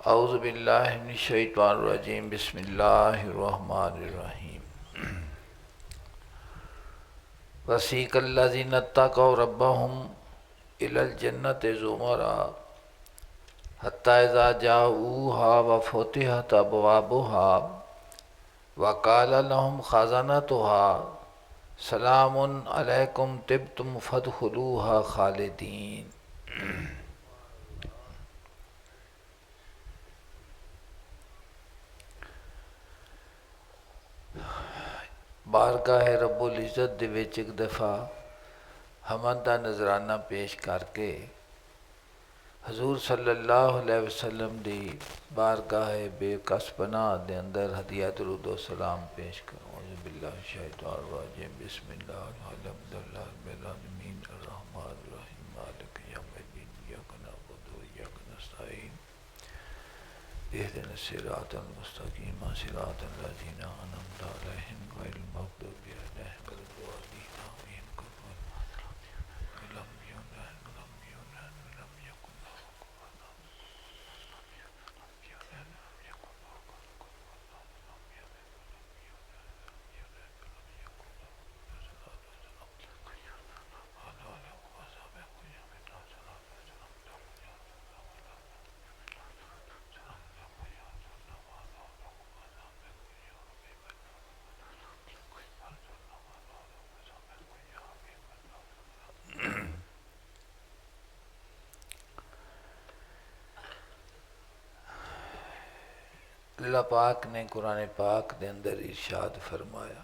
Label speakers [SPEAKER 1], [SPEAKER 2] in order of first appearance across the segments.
[SPEAKER 1] औज़ु बिल्लाहि मिनश शैतानिर रजीम बिस्मिल्लाहिर रहमानिर रहीम। वसीक़ल्लज़ीना इत्तक़ौ रब्बहुम इलल जन्नति ज़ुमरा हत्ता इज़ा जाऊहा व फ़ुतिहत अबवाबुहा व क़ाल लहुम ख़ज़नतुहा सलामुन अलैकुम तिब्तुम फ़दख़ुलूहा ख़ालिदीन। बारगाह रब्बुल इज़्ज़त दे विच एक दफ़ा हमद दा नज़राना पेश करके हजूर सल्लल्लाहु अलैहि वसल्लम दी बारगाह बेकस पनाह दे अंदर हदिया दुरूद व सलाम पेश करो। औज़ु बिल्लाहि शैतानिर रजीम बिस्मिल्लाहिर रहमानिर रहीम अर्रहमानिर रहीम मालिक यौमिद्दीन इय्याका नअबुदु व इय्याका नस्तईन इहदिनस सिरातल मुस्तक़ीम सिरातल लज़ीना अनअमता अलैहिम गैरिल मग़्दूबि अलैहिम वलद्दालीन आमीन। अल्लाह पाक ने कुरान पाक के अंदर इरशाद फरमाया,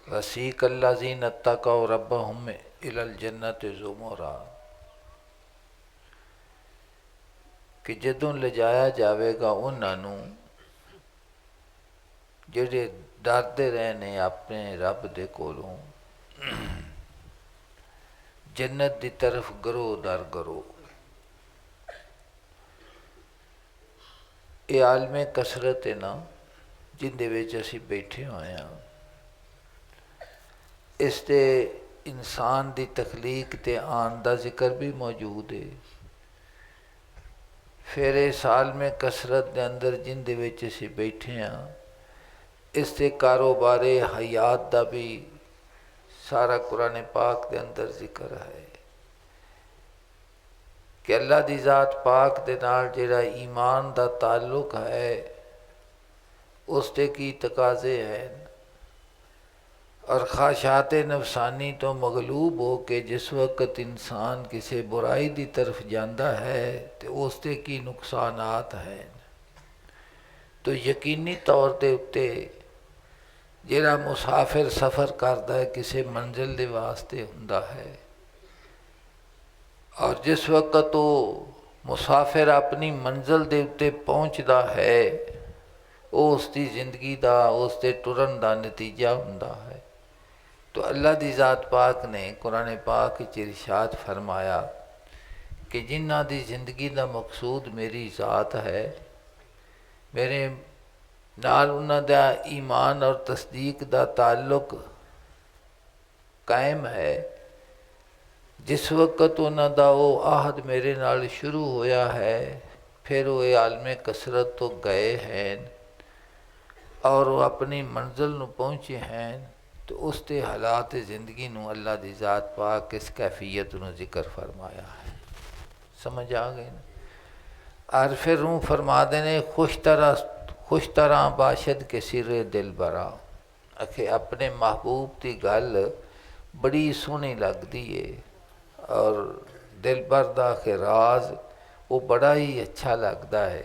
[SPEAKER 1] वसीक़ल्लज़ीना इत्तक़ौ रब्बहुम इलल जन्नति ज़ुमरा, कि जदों ले जाया जाएगा उन्होंने जिहड़े डरते रहे ने अपने रब दे कोलों जन्नत की तरफ गरो दर गरो। ये आलमे कसरत है ना जिंदे विच असी बैठे हुए हैं। इसते इंसान की तखलीक ते आन का जिक्र भी मौजूद है। फिर इस आलमे कसरत के अंदर जिंदे विच असी बैठे हैं, इसते कारोबारे हयात का भी सारा कुरान पाक के अंदर जिक्र है कि अल्लाह दी ज़ात पाक दे नाल जिहड़ा ईमान दा ताल्लुक है उसते की तकाजे हैं और ख्वाहिशात नफसानी तो मगलूब हो के जिस वक्त इंसान किसी बुराई की तरफ जाता है तो उसते की नुकसानात हैं। तो यकीनी तौर के उत्ते जिहड़ा मुसाफिर सफ़र करता है किसी मंजिल के वास्ते हुंदा है और जिस वक्त वो मुसाफिर अपनी मंजिल के उत्ते पहुँचता है वो उसकी जिंदगी का उसके टुरन का नतीजा हुंदा है। तो अल्लाह दी ज़ात पाक ने कुरान पाक च इरशाद फरमाया कि जिन्हां दी जिंदगी का मकसूद मेरी ज़ात है, मेरे नाल उन्हां दा ईमान और तस्दीक का ताल्लुक कायम है, जिस वक्त उन्हां दा वो आहद मेरे नाल शुरू होया है फिर वो आलमे कसरत तो गए हैं और वो अपनी मंजिल नूं पहुँचे हैं, तो उसके हालात जिंदगी नूं अल्लाह दी ज़ात पाक इस कैफियत नूं जिक्र फरमाया है। समझ आ गई ना। और फिर रूह फरमा देने खुश तरह बाशद के सिरे दिल बरा, आखे अपने महबूब की गल बड़ी सोहनी लगती है और दिल भर दा के राज वो बड़ा ही अच्छा लगता है।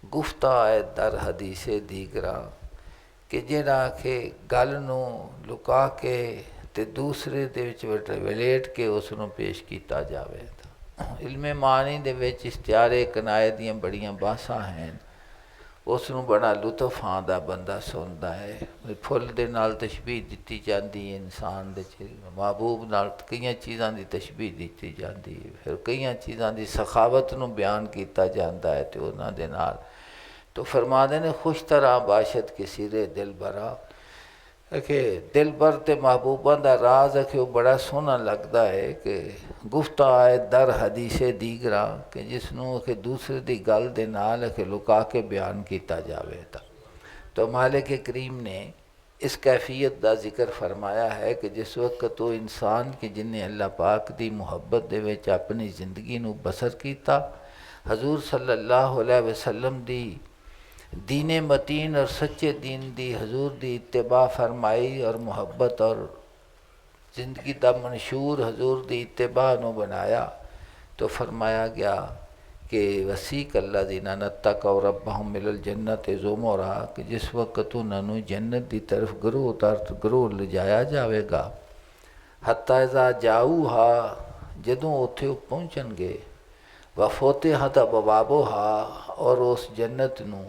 [SPEAKER 1] गुफ्ता है दर हदीसे दीगरा कि जिहड़ा आखे गल नूं लुका के ते दूसरे दे विच वलेट के उसनूं पेश किया जाए। इल्मे मानी दे विच इश्तियारे कनाए दियां बड़ियां बासां हैं, उसनूं बड़ा लुत्फ आंदा बंदा सुनता है। फुल दे नाल तशबीह दी जाती है, इंसान दे महबूब नाल कई चीज़ों की तशबीह दी जाती है, फिर कई चीज़ों की सखावत नूं बयान किया जाता है तो उन्हां दे नाल तो फरमा देने खुश तरह बाशद के सिरे दिल भरा अखे दिल भर ते महबूबा का राज अखे वो बड़ा सोहना लगता है कि गुफ्ता है दर हदीसे दीगरा कि जिसनों अखे दूसरे की गल दे नाल अखे लुका के बयान किया जाए। तो मालिक करीम ने इस कैफियत का जिक्र फरमाया है कि जिस वक्त तो इंसान के जिन्हें अल्लाह पाक की मुहब्बत दे विच अपनी ज़िंदगी नू बसर किया, हजूर सल्लल्लाहु अलैहि वसल्लम दी दीन मतीन और सच्चे दीन दी हजूर दी इत्तिबा फरमाई और मुहब्बत और ज़िंदगी का मंशूर हजूर दी इत्तिबा नू बनाया, तो फरमाया गया कि वसीक अल्लज़ीना नत्तक़ौ रब्बहुम मिनल जन्नति ज़ुमरा कि जिस वक्त उन्होंने जन्नत की तरफ ग्रोह तर ग्रोह ले जाया जाएगा। हत्ता इज़ा जाऊहा जदों उत्थे पहुँचणगे, वफोतिहत अबवाबुहा और उस जन्नत नू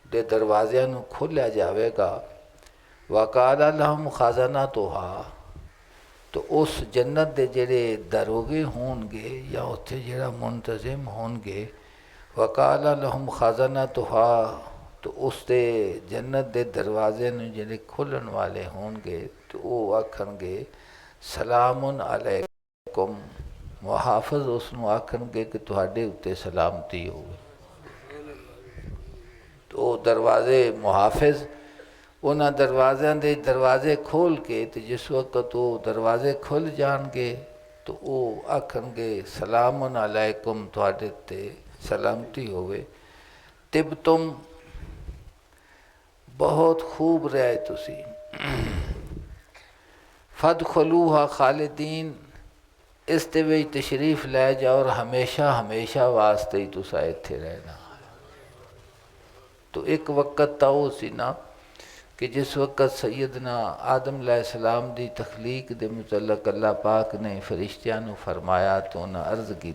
[SPEAKER 1] दे दरवाज़िਆਂ नू खोलिया जाएगा। वक़ाल लहुम ख़ज़नतुहा तो उस जन्नत के जेड़े दरोगे होंगे या उत्थे जेड़ा मुंतज़िम होंगे, वक़ाल लहुम ख़ज़नतुहा तो उस दे जन्नत के दरवाजे नू जेड़े खोलन वाले होंगे तो वो आखणगे सलामुन अलैकुम, मुहाफ़िज़ उसनू आखणगे कि तुहाडे उत्ते सलामती होवे। तो दरवाजे मुहाफ़िज़ उन्होंने दरवाज़ों के दरवाजे खोल के तो जिस वक्त वो दरवाजे खुल जाएंगे तो वो आखणगे सलामुन अलैकुम, तुहाडे ते सलामती होवे। तिब तुम बहुत खूब रहे तुसी, फदखलूहा खालिदीन इस दे विच तशरीफ लै जाओ और हमेशा हमेशा वास्ते ही तुसा इत्थे रहना। तो एक वक्त तो वो सी ना कि जिस वक्त सैयदना आदम अलैहिस्सलाम दी तख्लीक दे मुतल्लक अल्लाह पाक ने फरिश्तियां नू फरमाया तो उन्हें अर्ज़ की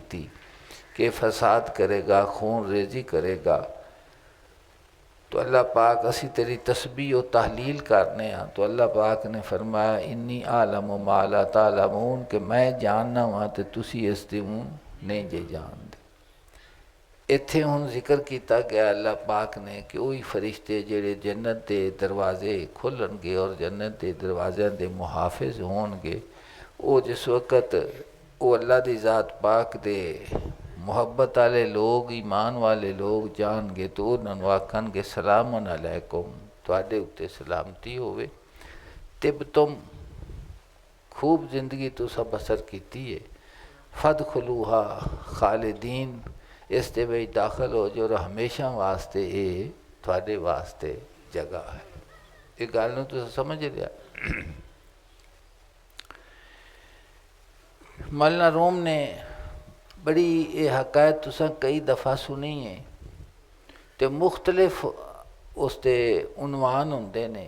[SPEAKER 1] कि फसाद करेगा, खून रेजी करेगा। तो अल्लाह पाक असी तेरी तस्बीह और तहलील करने तो अल्लाह पाक ने फरमाया इन्नी आलम मा ला तालमून कि मैं जानना वा तो तुसी इस दे नहीं जे जानते। इत्थे हुण जिक्र किया गया अल्लाह पाक ने कि वही फरिश्ते जेड़े जन्नत के दरवाजे खोलणगे और जन्नत के दरवाज़ों के मुहाफ़िज़ होणगे, वो जिस वक्त वो अल्लाह की ज़ात पाक दे मुहब्बत वाले लोग ईमान वाले लोग जाणगे तो उन्होंने आखणगे सलामुन अलैकुम, तुहाडे उत्ते सलामती होवे। तिब तुम खूब जिंदगी तुसा बसर कीती है, फदखलूहा खालिदीन इस दे विच दाखिल हो जो और हमेशा वास्ते ये थोड़े वास्ते जगह है। ये गल नूं तुसीं समझ लिया। मौलाना रूम ने बड़ी ये हकायत तुसां कई दफ़ा सुनी है तो मुख्तलिफ उसते उनवान होंदे ने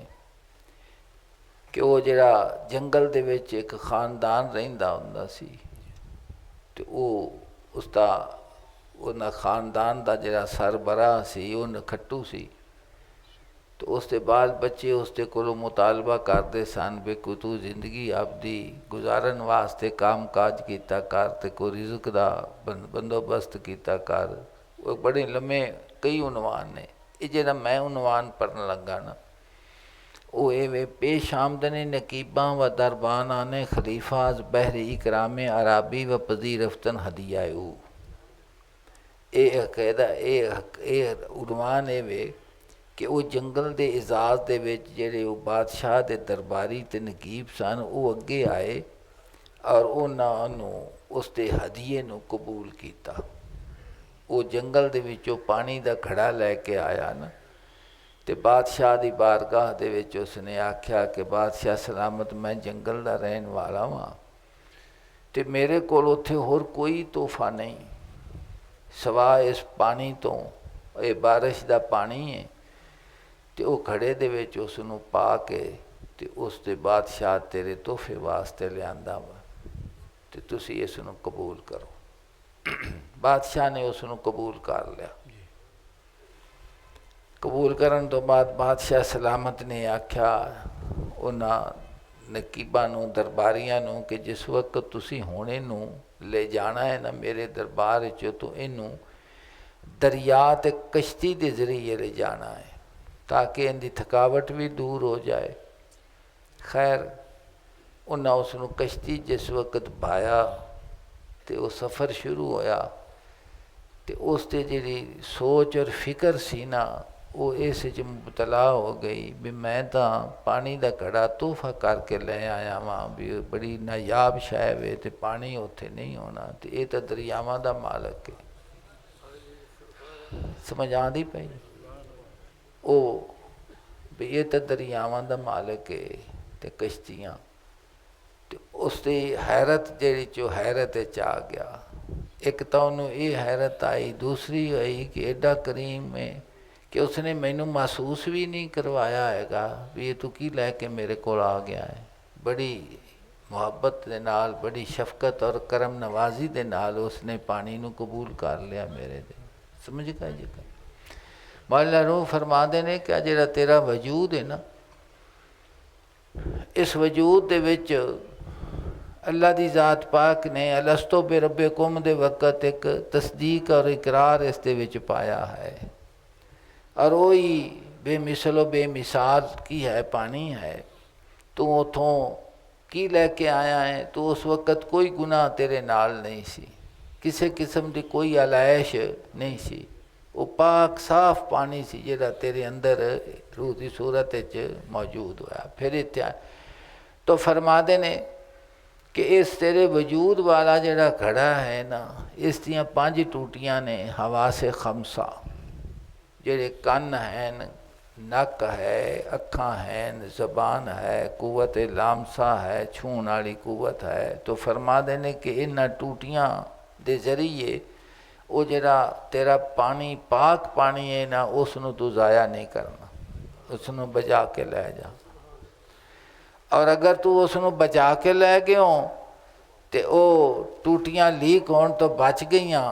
[SPEAKER 1] कि वो जरा जंगल दे विच एक खानदान रहिंदा हुंदा सी तो वो उसका उन्हें खानदान का जरा सरबराह सी वो नखट्टू सी। तो उसके बाल बच्चे उसके कोलों मुतालबा करते सन भी कोई तू जिंदगी आपदी गुजारन वास्ते काम काज किया कर ते कोई रिज़्क का बंदोबस्त किया कर। वो बड़े लम्मे कई उनवान ने। ये जरा मैं उनवान पढ़न लगा ना वो ये पेश आमदने नकीबा व दरबाना ने खलीफाज बहर इकराम अराबी व पजीरफ्तन हदिया ये कहदा ये उनवान वे कि वो जंगल के एजाज दे विच जेड़े वो बादशाह के दरबारी ते नकीब सन वो अगे आए और उन्होंने उसके हदीए नू कबूल किया। वो जंगल दे विचों पानी का घड़ा लैके आया ना तो बादशाह की बारगाह दे विच उसने आख्या कि बादशाह सलामत मैं जंगल का रहन वाला वां तो मेरे कोल उत्थे होर कोई तोहफा नहीं सवा इस पानी तो ये बारिश का पानी है तो वो घड़े दे विच उसनू पा के तो उसके बादशाह तेरे तोहफे वास्ते लियांदा वा तो तुसी इसनू कबूल करो। बादशाह ने उसनू कबूल कर लिया। कबूल करन तो बाद बादशाह सलामत ने आख्या उन्होंने नकीबा नू दरबारियां नू कि जिस वक्त तुसी हुण इनू ले जाना है ना मेरे दरबार चो तो इनू दरिया ते कश्ती के जरिए ले जाना है ताकि इनकी थकावट भी दूर हो जाए खैर उन्हें उसनों कश्ती जिस वक्त भाया तो वह सफ़र शुरू होया तो उसते जी सोच और फिक्र सी ना वो इस मुबतला हो गई भी मैं तो पानी का घड़ा तोहफा करके ले आया वहाँ भी बड़ी नायाब शै वे तो पानी उत्थे नहीं होना तो ये तो दरियावां का मालक है। समझ आती पई ओ भी ये तो दरियावां का मालक है तो कश्तियाँ तो उसकी हैरत जी चो हैरत आ गया। एक तो उन्होंने ये हैरत आई, दूसरी आई कि एडा करीम है कि उसने मैनू महसूस भी नहीं करवाया हैगा भी ये तू की लैके मेरे को आ गया है। बड़ी मुहब्बत दे नाल बड़ी शफकत और करम नवाजी दे नाल उसने पानी नू कबूल कर लिया मेरे दे। समझ गए जी? मौला रूह फरमाते ने कि जिहड़ा तेरा वजूद है ना इस वजूद दे विच अल्लाह दी ज़ात पाक ने अलस्तो बे रब्बे कुम दे वक़्त एक तस्दीक और इकरार इस दे विच पाया है और वही बेमिसलो बेमिसाल की है पानी है। तू उतों की लैके आया है तो उस वक़्त कोई गुनाह तेरे नाल नहीं सी, किसी किस्म की कोई अलैश नहीं सी, वो पाक साफ पानी सी जिहड़ा तेरे अंदर रूह की सूरत मौजूद होया। फिर इत्या तो फरमाते ने कि इस तेरे वजूद वाला जिहड़ा घड़ा है ना इस दियाँ 5 टूटियाँ ने हवा से खमसा जेड़े कन हैं, नक है, अखा हैं, ज़बान है, कुवत लामसा है, छून वाली कुवत है। तो फरमा देने कि इन्हां टूटियां दे जरिए वो जरा तेरा पानी पाक पानी है ना उसनों तू ज़ाया नहीं करना, उसनों बचा के ले जा। और अगर तू उसनों बचा के ले गयो तो वो टूटियां लीक होने तो बच गईयां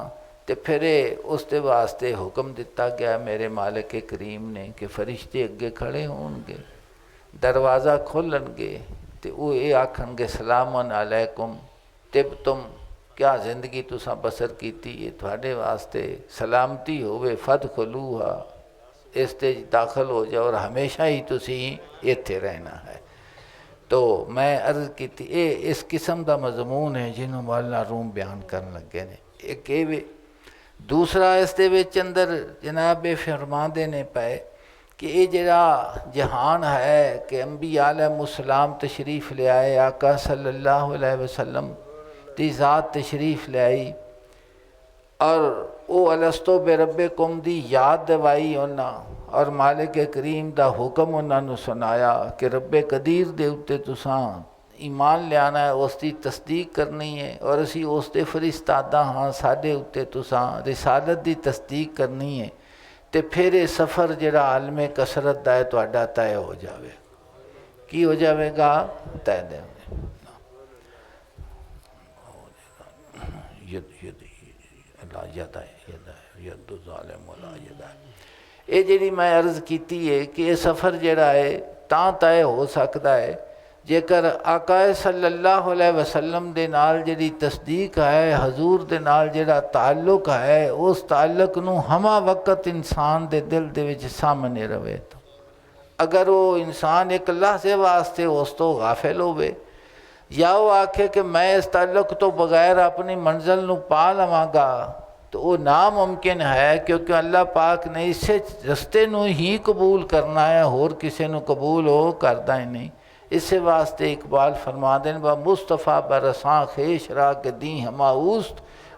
[SPEAKER 1] तो फिर उसके वास्ते हुक्म दिता गया मेरे मालिक करीम ने कि फरिश्ते अगे खड़े होंगे, दरवाज़ा खोलणगे तो वो ये आखणगे सलामन अलैकुम तिब तुम, क्या जिंदगी तुसा बसर की है, थोड़े वास्ते सलामती होवे फद खुलूहा, इस ते दाखिल हो जाओ और हमेशा ही तुसी इत्थे रहना है। तो मैं अर्ज़ की ये इस किस्म का मजमून है जिन्होंने मौलाना रूम बयान करन लगे ने। एक ये दूसरा इस दे विच अंदर जनाब फरमाते ने पाए कि ये जरा जहान है कि अंबिया अलैहिस्सलाम तशरीफ़ ले आए, आका सल्लल्लाहु अलैहि वसल्लम की ज़ात तशरीफ़ ले आई और वो अलस्तो बे रब्बे कुम दी याद दवाई उन्हें और मालिक करीम दा हुक्म उन्होंने सुनाया कि रब्बे कदीर दे उत्ते तुसां ईमान लियाना है, उसकी तस्दीक करनी है और असी उसके फरिश्तादा हाँ, साढ़े उत्ते तुसां रिसालत की तस्दीक करनी है तो फिर ये सफ़र जिहड़ा आलमे कसरत दा है तुहाडा तय हो जाए। की हो जाएगा? तय दे ये जी मैं अर्ज़ की है कि यह सफ़र जिहड़ा है तां तय हो सकता है जेकर आका सल्लल्लाहु अलैहि वसल्लम दे नाल जिहड़ी तस्दीक है, हजूर दे नाल जिहड़ा ताल्लुक है, उस ताल्लुक नूं हमा वक़्त इंसान दे दिल दे विच सामने रहे। तो अगर वो इंसान एक लहज़े वास्ते उस तो गाफिल होवे या वो आखे कि मैं इस ताल्लुक तो बगैर अपनी मंजिल नूं पा लवांगा तो वो नामुमकिन है, क्योंकि अल्लाह पाक ने इसे रस्ते नूं ही कबूल करना है, होर किसी नूं कबूल हो करदा ही नहीं। इस वास्ते इकबाल फरमा देन व मुस्तफ़ा बरसां खेश रा के दी हमाउस्त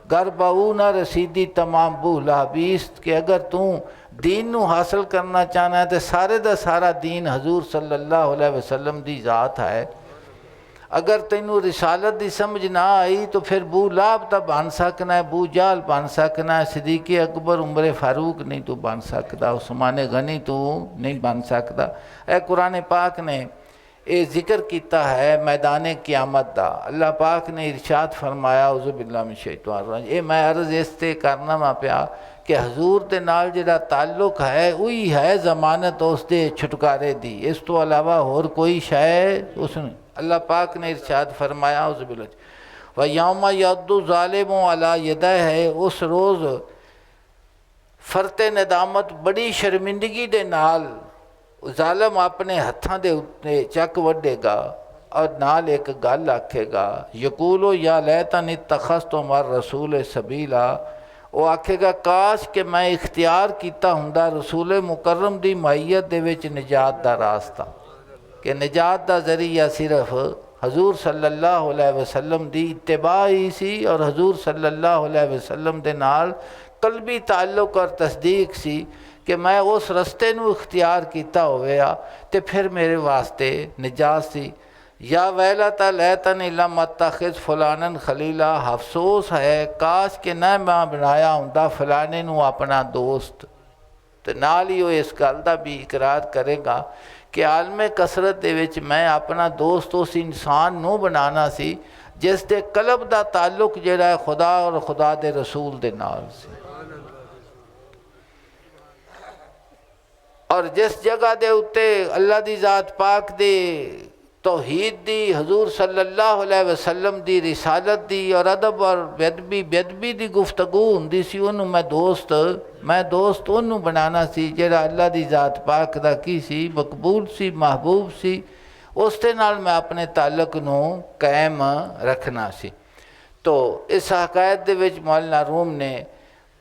[SPEAKER 1] गर बाऊ ना रसीदी तमाम बूला बीस्त कि अगर तू दीन नू हासिल करना चाहना है तो सारे दा सारा दीन हजूर सल्लल्लाहु अलैहि वसल्लम दी ज़ात है। अगर तेनू रिसालत की समझ ना आई तो फिर बू लाभ तो बन सकना है, बू जाल बन सकना है, सिद्दीक़ अकबर उमर फारूक नहीं तू बन सकता, उस्मान गनी तू नहीं बन सकता। ए कुरान पाक ने ये जिक्र किया है मैदान क़यामत दा। अल्लाह पाक ने इरशाद फरमाया औज़ुबिल्लाहि मिन शैतानिर रजीम। ये मैं अर्ज़ इसते करना वा पिया कि हजूर दे नाल जिहड़ा ताल्लुक है वही है ज़मानत उसके छुटकारे दी, इस तो अलावा होर कोई शय उसने। अल्लाह पाक ने इरशाद फरमाया औज़ुबिल्लाहि व यौमा यद्दु ज़ालिमु अला यदैहि, उस रोज़ फरते नदामत बड़ी शर्मिंदगी दे नाल ਜ਼ਾਲਮ ਆਪਣੇ ਹੱਥਾਂ ਦੇ ਉੱਤੇ ਚੱਕ ਵੱਢੇਗਾ ਔਰ ਨਾਲ ਇੱਕ ਗੱਲ ਆਖੇਗਾ, ਯਕੂਲੋ ਯਾ ਲੈਤਨੀ ਤਖਸਤੁ ਮਰ ਰਸੂਲ ਸਬੀਲਾ। ਉਹ ਆਖੇਗਾ ਕਾਸ਼ ਕਿ ਮੈਂ ਇਖਤਿਆਰ ਕੀਤਾ ਹੁੰਦਾ ਰਸੂਲ ਮੁਕਰਮ ਦੀ ਮਾਈਅਤ ਦੇ ਵਿੱਚ ਨਿਜਾਤ ਦਾ ਰਾਸਤਾ, ਕਿ ਨਿਜਾਤ ਦਾ ਜ਼ਰੀਆ ਸਿਰਫ ਹਜ਼ੂਰ ਸੱਲੱਲਾਹੁ अलैहि वसल्लम ਦੀ ਇਤਬਾ ਹੀ ਸੀ ਔਰ ਹਜ਼ੂਰ ਸੱਲੱਲਾਹੁ अलैहि वसल्लम ਦੇ ਨਾਲ ਕਲਬੀ ਤਾल्लुक ਔਰ ਤਸਦੀਕ ਸੀ कि मैं उस रस्ते नूं इख्तियार किया होवेगा तो फिर मेरे वास्ते निजात सी। या वैलता लैतनी लम अत्तखिज़ फलानन खलीला। अफसोस है काश कि न मैं बनाया हुंदा फलाने नूं अपना दोस्त। तो नाल ही वो इस गल दा भी इकरार करेगा कि आलमे कसरत दे विच मैं अपना दोस्त उस इंसान नूं बनाना सी जिस दे कल्ब दा ताल्लुक जिहड़ा है खुदा और खुदा दे रसूल दे नाल सी। और जिस जगह के उत्ते अल्लाह की ज़ात पाक दे तौहीद दी हजूर सल्लल्लाहु अलैहि वसल्लम दी रिसालत दी और अदब और बेदबी दी गुफ्तगू हुंदी सी, उन्होंने मैं दोस्त उन्होंने बनाना सी जिहड़ा अल्लाह की ज़ात पाक दा की सी मकबूल सी महबूब सी, उस दे नाल मैं अपने ताल्लुक नूं कायम रखना सी। तो इस हकायत दे विच मौलाना रूम ने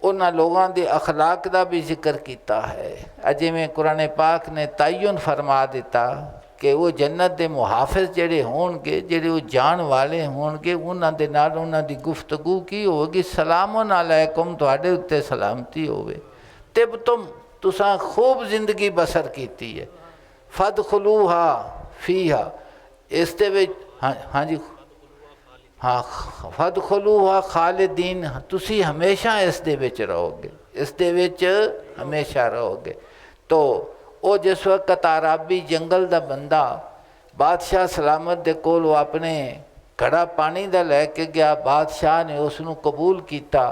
[SPEAKER 1] उन्होंने लोगों के अखलाक का भी जिक्र किया है। जिमें कुरान पाक ने तयन फरमा दिता कि वो जन्नत के मुहाफिज जड़े होणगे, जड़े वो जान वाले होणगे, उन्होंने नाल उन्हां दी गुफ्तगू की होगी, सलामुन अलैकुम, तुहाडे उत्ते सलामती होवे, तिब तुसां खूब जिंदगी बसर की है, फदखुलूहा फीहा, इस दे विच हाँ जी हाँ फदखुलूहा खालिदीन, तुसी हमेशा इस दे विच रहोगे, इस दे विच हमेशा रहोगे। तो वो जिस वक्त आराबी जंगल का बंदा बादशाह सलामत दे कोल अपने घड़ा पानी का लैके गया, बादशाह ने उसनू कबूल किया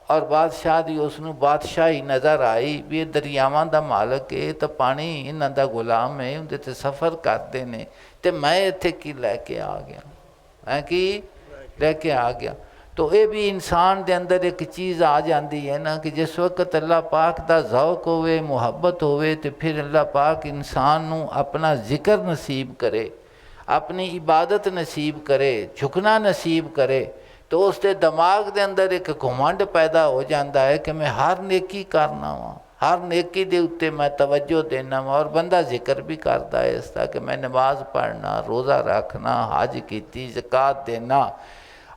[SPEAKER 1] और बादशाह की उसनू बादशाही नज़र आई भी ये दरियावां का मालक है, तो पानी इन्हां दा गुलाम है, उनके ते सफ़र करते हैं, तो मैं इत्थे की लैके आ गया, मैं की लैके आ गया। तो ये भी इंसान के अंदर एक चीज़ आ जाती है ना कि जिस वक्त अल्लाह पाक का ज़ौक़ होवे, मुहब्बत होवे, तो फिर अल्लाह पाक इंसान नू अपना जिक्र नसीब करे, अपनी इबादत नसीब करे, झुकना नसीब करे, तो उसके दिमाग के अंदर एक घुमंड पैदा हो जाता है कि मैं हर नेकी करना वा, हर नेकी के उत्ते मैं तवज्जो देना वा। और बंदा जिक्र भी करता है इसका कि मैं नमाज पढ़ना, रोज़ा रखना, हज की, ज़कात देना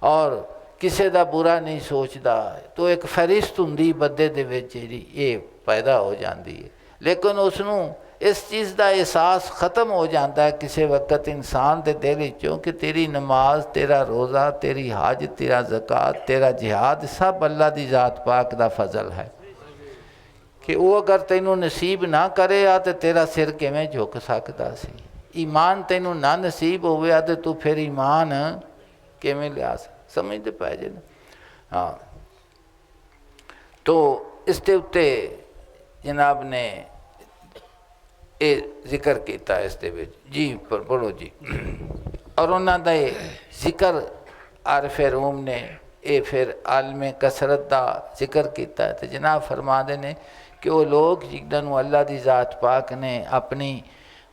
[SPEAKER 1] और किसी का बुरा नहीं सोचता। तो एक फरिश्त हुंदी बंदे दे विच जिहड़ी ये पैदा हो जाती है, लेकिन उसनू इस चीज़ का एहसास ख़त्म हो जाता है किसी वक्त इंसान के दिल विचों कि तेरी नमाज, तेरा रोज़ा, तेरी हज, तेरा ज़कात, तेरा जिहाद सब अल्लाह की ज़ात पाक का फजल है, कि वो अगर तेनू नसीब ना करे आ तो तेरा सिर किवें झुक सकता सी। ईमान तेनू ना नसीब होवे तो तू फिर ईमान किवें लिया समझते पै जे ना। हाँ, तो इसके उत्ते जनाब ने ये जिक्र किया इस दे विच जी पर पढ़ो जी। और उन्होंने जिक्र आरफे रूम ने ये फिर आलमे कसरत का जिक्र किया, तो जनाब फरमाते ने कि वो लोग जिन्होंने अल्लाह की ज़ात पाक ने अपनी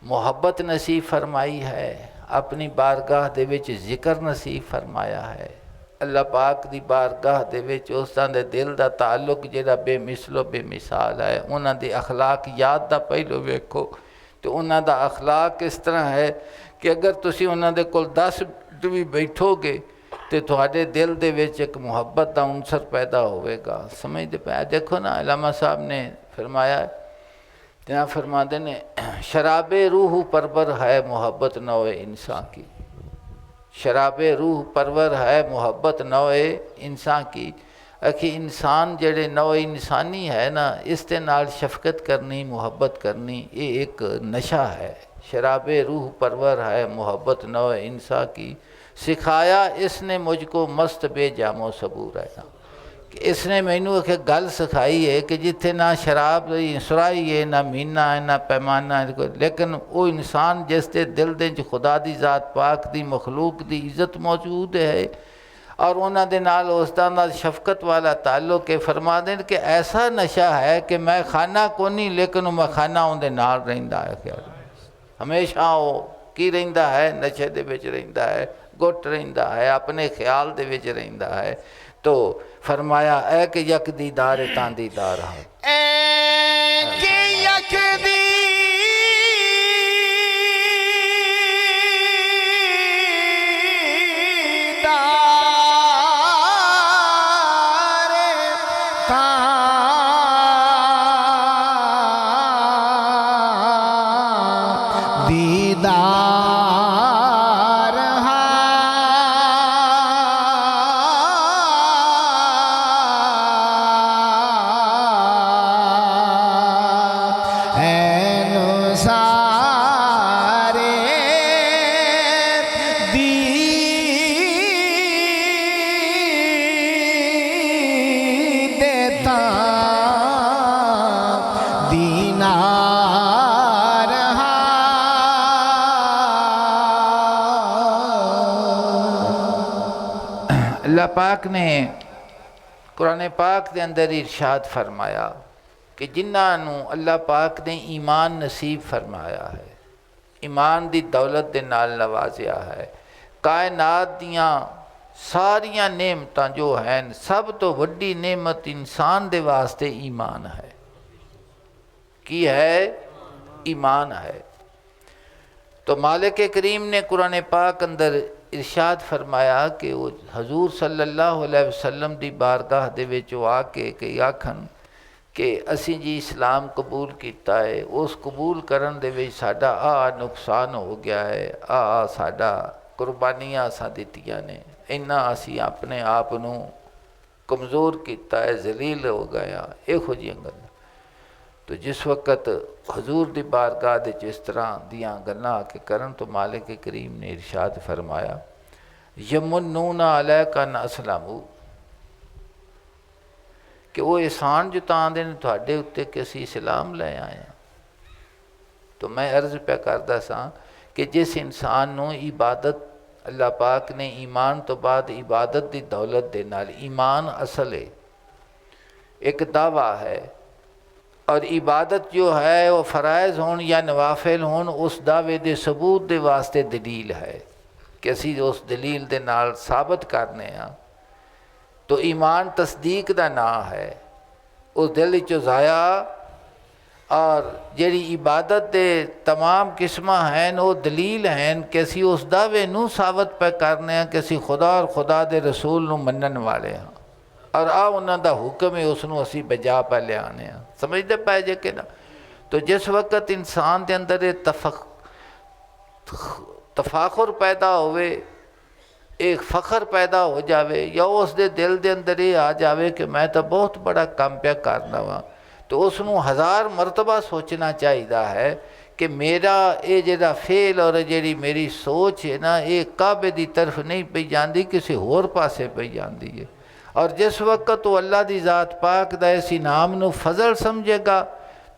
[SPEAKER 1] मुहब्बत नसीब फरमाई है, अपनी बारगाह दे विच जिक्र नसीब फरमाया है, अल्लाह पाक की बारगाह दे विच उसां दे दिल का ताल्लुक जिहड़ा बेमिसलो बेमिसाल है। उन्हां दी अखलाक याद दा पहलू वेखो तो उन्हां दा अखलाक इस तरह है कि अगर तुसीं उन्हां दे कोल 10 मिनट भी बैठोगे तो तुहाडे दिल दे विच एक मुहब्बत का अंसर पैदा होवेगा। समझते पै देखो ना, अल्लामा साहब ने फरमाया, जनाब फरमाते ने शराबे रूह परवर है मोहब्बत नौए इंसान की, शराबे रूह परवर है मोहब्बत नौए इंसान की। कि इंसान जड़े नौए इंसानी है ना, इस दे नाल शफकत करनी, मुहब्बत करनी, ये एक नशा है। शराबे रूह परवर है मोहब्बत नौए इंसान की, सिखाया इसने मुझको मस्त बेजामो सबूर है ना, कि इसने मैनू एक गल सिखाई है कि जिथे ना शराब सुराई है, ना मीना है, ना पैमाना है, लेकिन वो इंसान जिस दे दिल दे खुदा दी ज़ात पाक दी मखलूक दी इज़्ज़त मौजूद है और उन्हां दे नाल उस दा शफकत वाला ताल्लुक है। फरमा दें कि ऐसा नशा है कि मैं खाना को नहीं, लेकिन मैं खाना उनके नाल रहिंदा है। ख्याल हमेशा वो की रहिंदा है, नशे दे विच रहिंदा है, गुट रहिंदा है, अपने ख्याल दे विच रहिंदा है। तो फरमाया ऐ कि यक दीदार तां दीदार है,
[SPEAKER 2] ऐ कि यक
[SPEAKER 1] अल्लाह पाक ने कुरान पाक के अंदर इरशाद फरमाया कि जिन्होंने अल्लाह पाक ने ईमान नसीब फरमाया है, ईमान की दौलत के नाल नवाजिया है, कायनात दियाँ सारिया नेमतां जो हैं, सब तो वड्डी नेमत इंसान दे वास्ते ईमान है। की है? ईमान है। तो मालिक करीम ने कुरान पाक अंदर इरशाद फरमाया कि वो हजूर सल्लल्लाहु अलैहि वसल्लम दी बारगाह दे विच आके कि आखन कि असी जी इस्लाम कबूल किया है, उस कबूल करन दे विच साडा आ नुकसान हो गया है, आ साडा कुर्बानियां असां दित्तियां ने, इन्ना असी अपने आप नूं कमज़ोर किया है, जलील हो गया, इहो जिहियां गल्लां। तो जिस वक़्त हजूर दी बारगाह दे इस तरह दियाँ गल्लां आके करन तो मालिक करीम ने इरशाद फरमाया यमुन्नूना अलैका अन अस्लमू, कि वो एहसान जतांदे ने तुहाडे उत्ते कि असीं इस्लाम लै आए हैं। तो मैं अर्ज़ पे करदा सां कि जिस इंसान नूं इबादत अल्लाह पाक ने ईमान तो बाद इबादत की दौलत दे नाल, ईमान असल है, एक दावा है, और इबादत जो है वो फ़राइज़ होन या नवाफिल होन, उस दावे दे सबूत दे वास्ते दलील है कि असी उस दलील दे नाल साबित करने हाँ। तो ईमान तस्दीक दा ना है, उस दिल चो ज़ाया, और जिहड़ी इबादत दे तमाम किस्मां हैं वो दलील हैं कि असी उस दावे नूं साबित पे करने हाँ कि असी खुदा और खुदा दे रसूल नूं मनन वाले हाँ, और आ उन्हां दा हुक्म है उसनूं असी बजा पा लियाने हाँ। समझते पै जे कि ना? तो जिस वक़्त इंसान के अंदर ये तफाखुर पैदा होवे, एक फ़ख्र पैदा हो जावे, या उसके दिल के अंदर ये आ जावे कि मैं तो बहुत बड़ा काम पे करना वा, तो उसनूं हज़ार मरतबा सोचना चाहिए है कि मेरा ये जिहड़ा फेल और जिहड़ी मेरी सोच है ना, ये काबे की तरफ नहीं पई जाती, किसी होर पासे पई जाती है। और जिस वक़्त वो अल्लाह की ज़ात पाक दा इस इनाम नूं फजल समझेगा,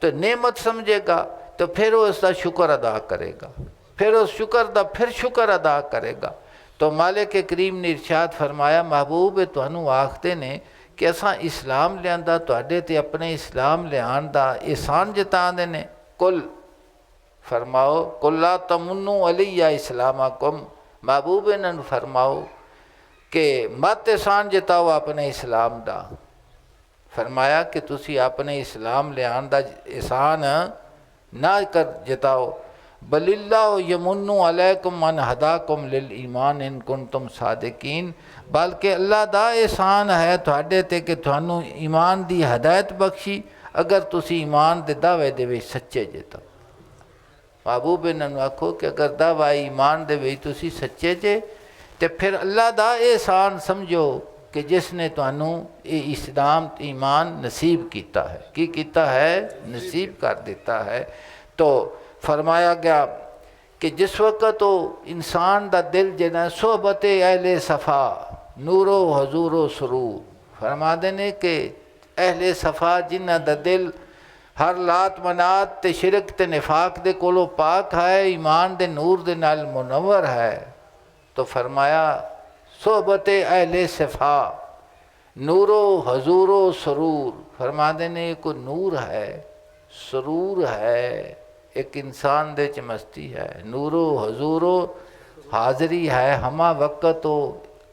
[SPEAKER 1] तो नेमत समझेगा, तो फिर वो उसका शुक्र अदा करेगा, फिर उस शुक्र का फिर शुक्र अदा करेगा। तो मालिक करीम ने इरशाद फरमाया महबूब तुहानूं आखते ने कि असां इस्लाम लियांदा, तुहाडे ते अपने इस्लाम लियान दा एहसान जतांदे ने। कुल फरमाओ कुल्ला तमुन्नू अलैया इस्लामकुम, महबूब इन्हां फरमाओ कि मत एहसान जताओ अपने इस्लाम दा। फरमाया कि तुसी अपने इस्लाम लियान दा एहसान ना कर जताओ, बलिल्लाहु यमुन्नु अलैकुम मन हदाकुम लिल ईमान इन कुंतुम सादिकीन, बल्कि अल्लाह दा एहसान है तुहाडे ते कि तुहानू ईमान दी हदायत बख्शी, अगर तुसी ईमान दे दावे दे विच सच्चे जे। तो महबूब इन्हां आखो कि अगर दावा ईमान दे विच तुसी सच्चे जे, तो फिर अल्लाह दा एहसान समझो कि जिसने तुहानू ये इस्लाम ईमान नसीब किया है। की किया है? नसीब कर दिता है। तो फरमाया गया कि जिस वक़्त तो इंसान दा दिल जना सोहबत अहले सफ़ा नूरो हजूरो सुरूर, फरमाते ने कि अहले सफ़ा जिन्हां दा दिल हर लात मनात ते शिरक ते निफाक दे कोलों पाक है, ईमान दे नूर दे नाल मुनव्वर है। तो फरमाया सोहबत अहले सफ़ा नूरो हजूरो सुरूर, फरमाते ने को नूर है, सुरूर है, एक इंसान दे च मस्ती है। नूरो हजूरो हाज़री है हमा वक़्त हो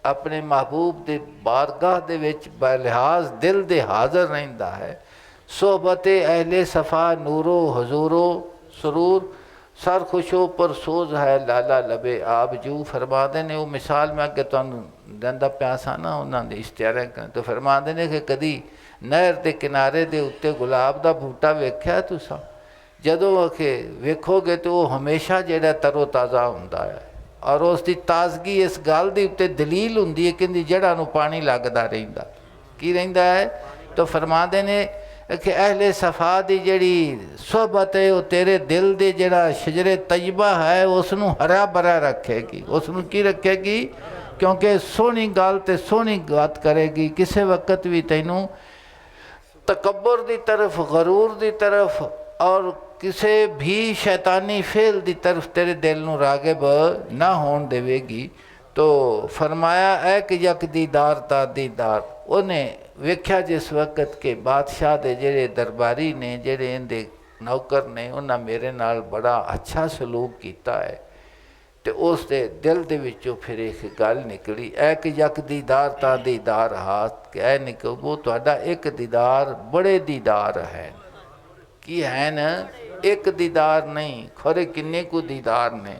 [SPEAKER 1] अपने महबूब दे बारगाह दे विच बलिहाज दिल दे हाज़र रहिंदा है। सोहबत अहले सफ़ा नूरो हजूरो सरूर सर खुशो पर सोज है लाला लबे आप जू फरमाते ने। वो मिसाल मैं अगे तुहानूं दिंदा पिया सा ना उन्हां दे इश्तिहारां कन तो फरमाते ने कि कदी नहर के किनारे दे उत्ते गुलाब का बूटा वेख्या तुसां? जदों आखे वेखोगे तो वह हमेशा जिहड़ा तरो ताज़ा हुंदा है और उसकी ताजगी इस गल दी उत्ते दलील हुंदी है कि जड़ां नूं पानी लगदा रहिंदा की रहिंदा है। तो फरमाते ने कि अहले सफ़ा की जिहड़ी सोहबत है वो तेरे दिल दे जिहड़ा शजरे तयबा है उसनूं हरा भरा रखेगी। उसनूं की रखेगी? क्योंकि सोहनी गल ते सोहनी बात करेगी। किसी वक्त भी तैनूं तकब्बर दी तरफ गरूर दी तरफ और किसी भी शैतानी फेल दी तरफ तेरे दिल नूं रागिब ना होण देवेगी। तो फरमाया है कि यक दीदार ता दीदार उन्हें वेख्या जिस वक्त के बादशाह दे जेड़े दरबारी ने जेड़े इनके नौकर ने उन्हें मेरे नाल बड़ा अच्छा सलूक किया है। तो उस दे दिल दे विचों फिर एक गल निकली ऐ कि यक दीदार ता दीदार हाथ ऐ निकल वो तुहाडा एक दीदार बड़े दीदार है की है न एक दीदार नहीं खोरे किन्ने को दीदार ने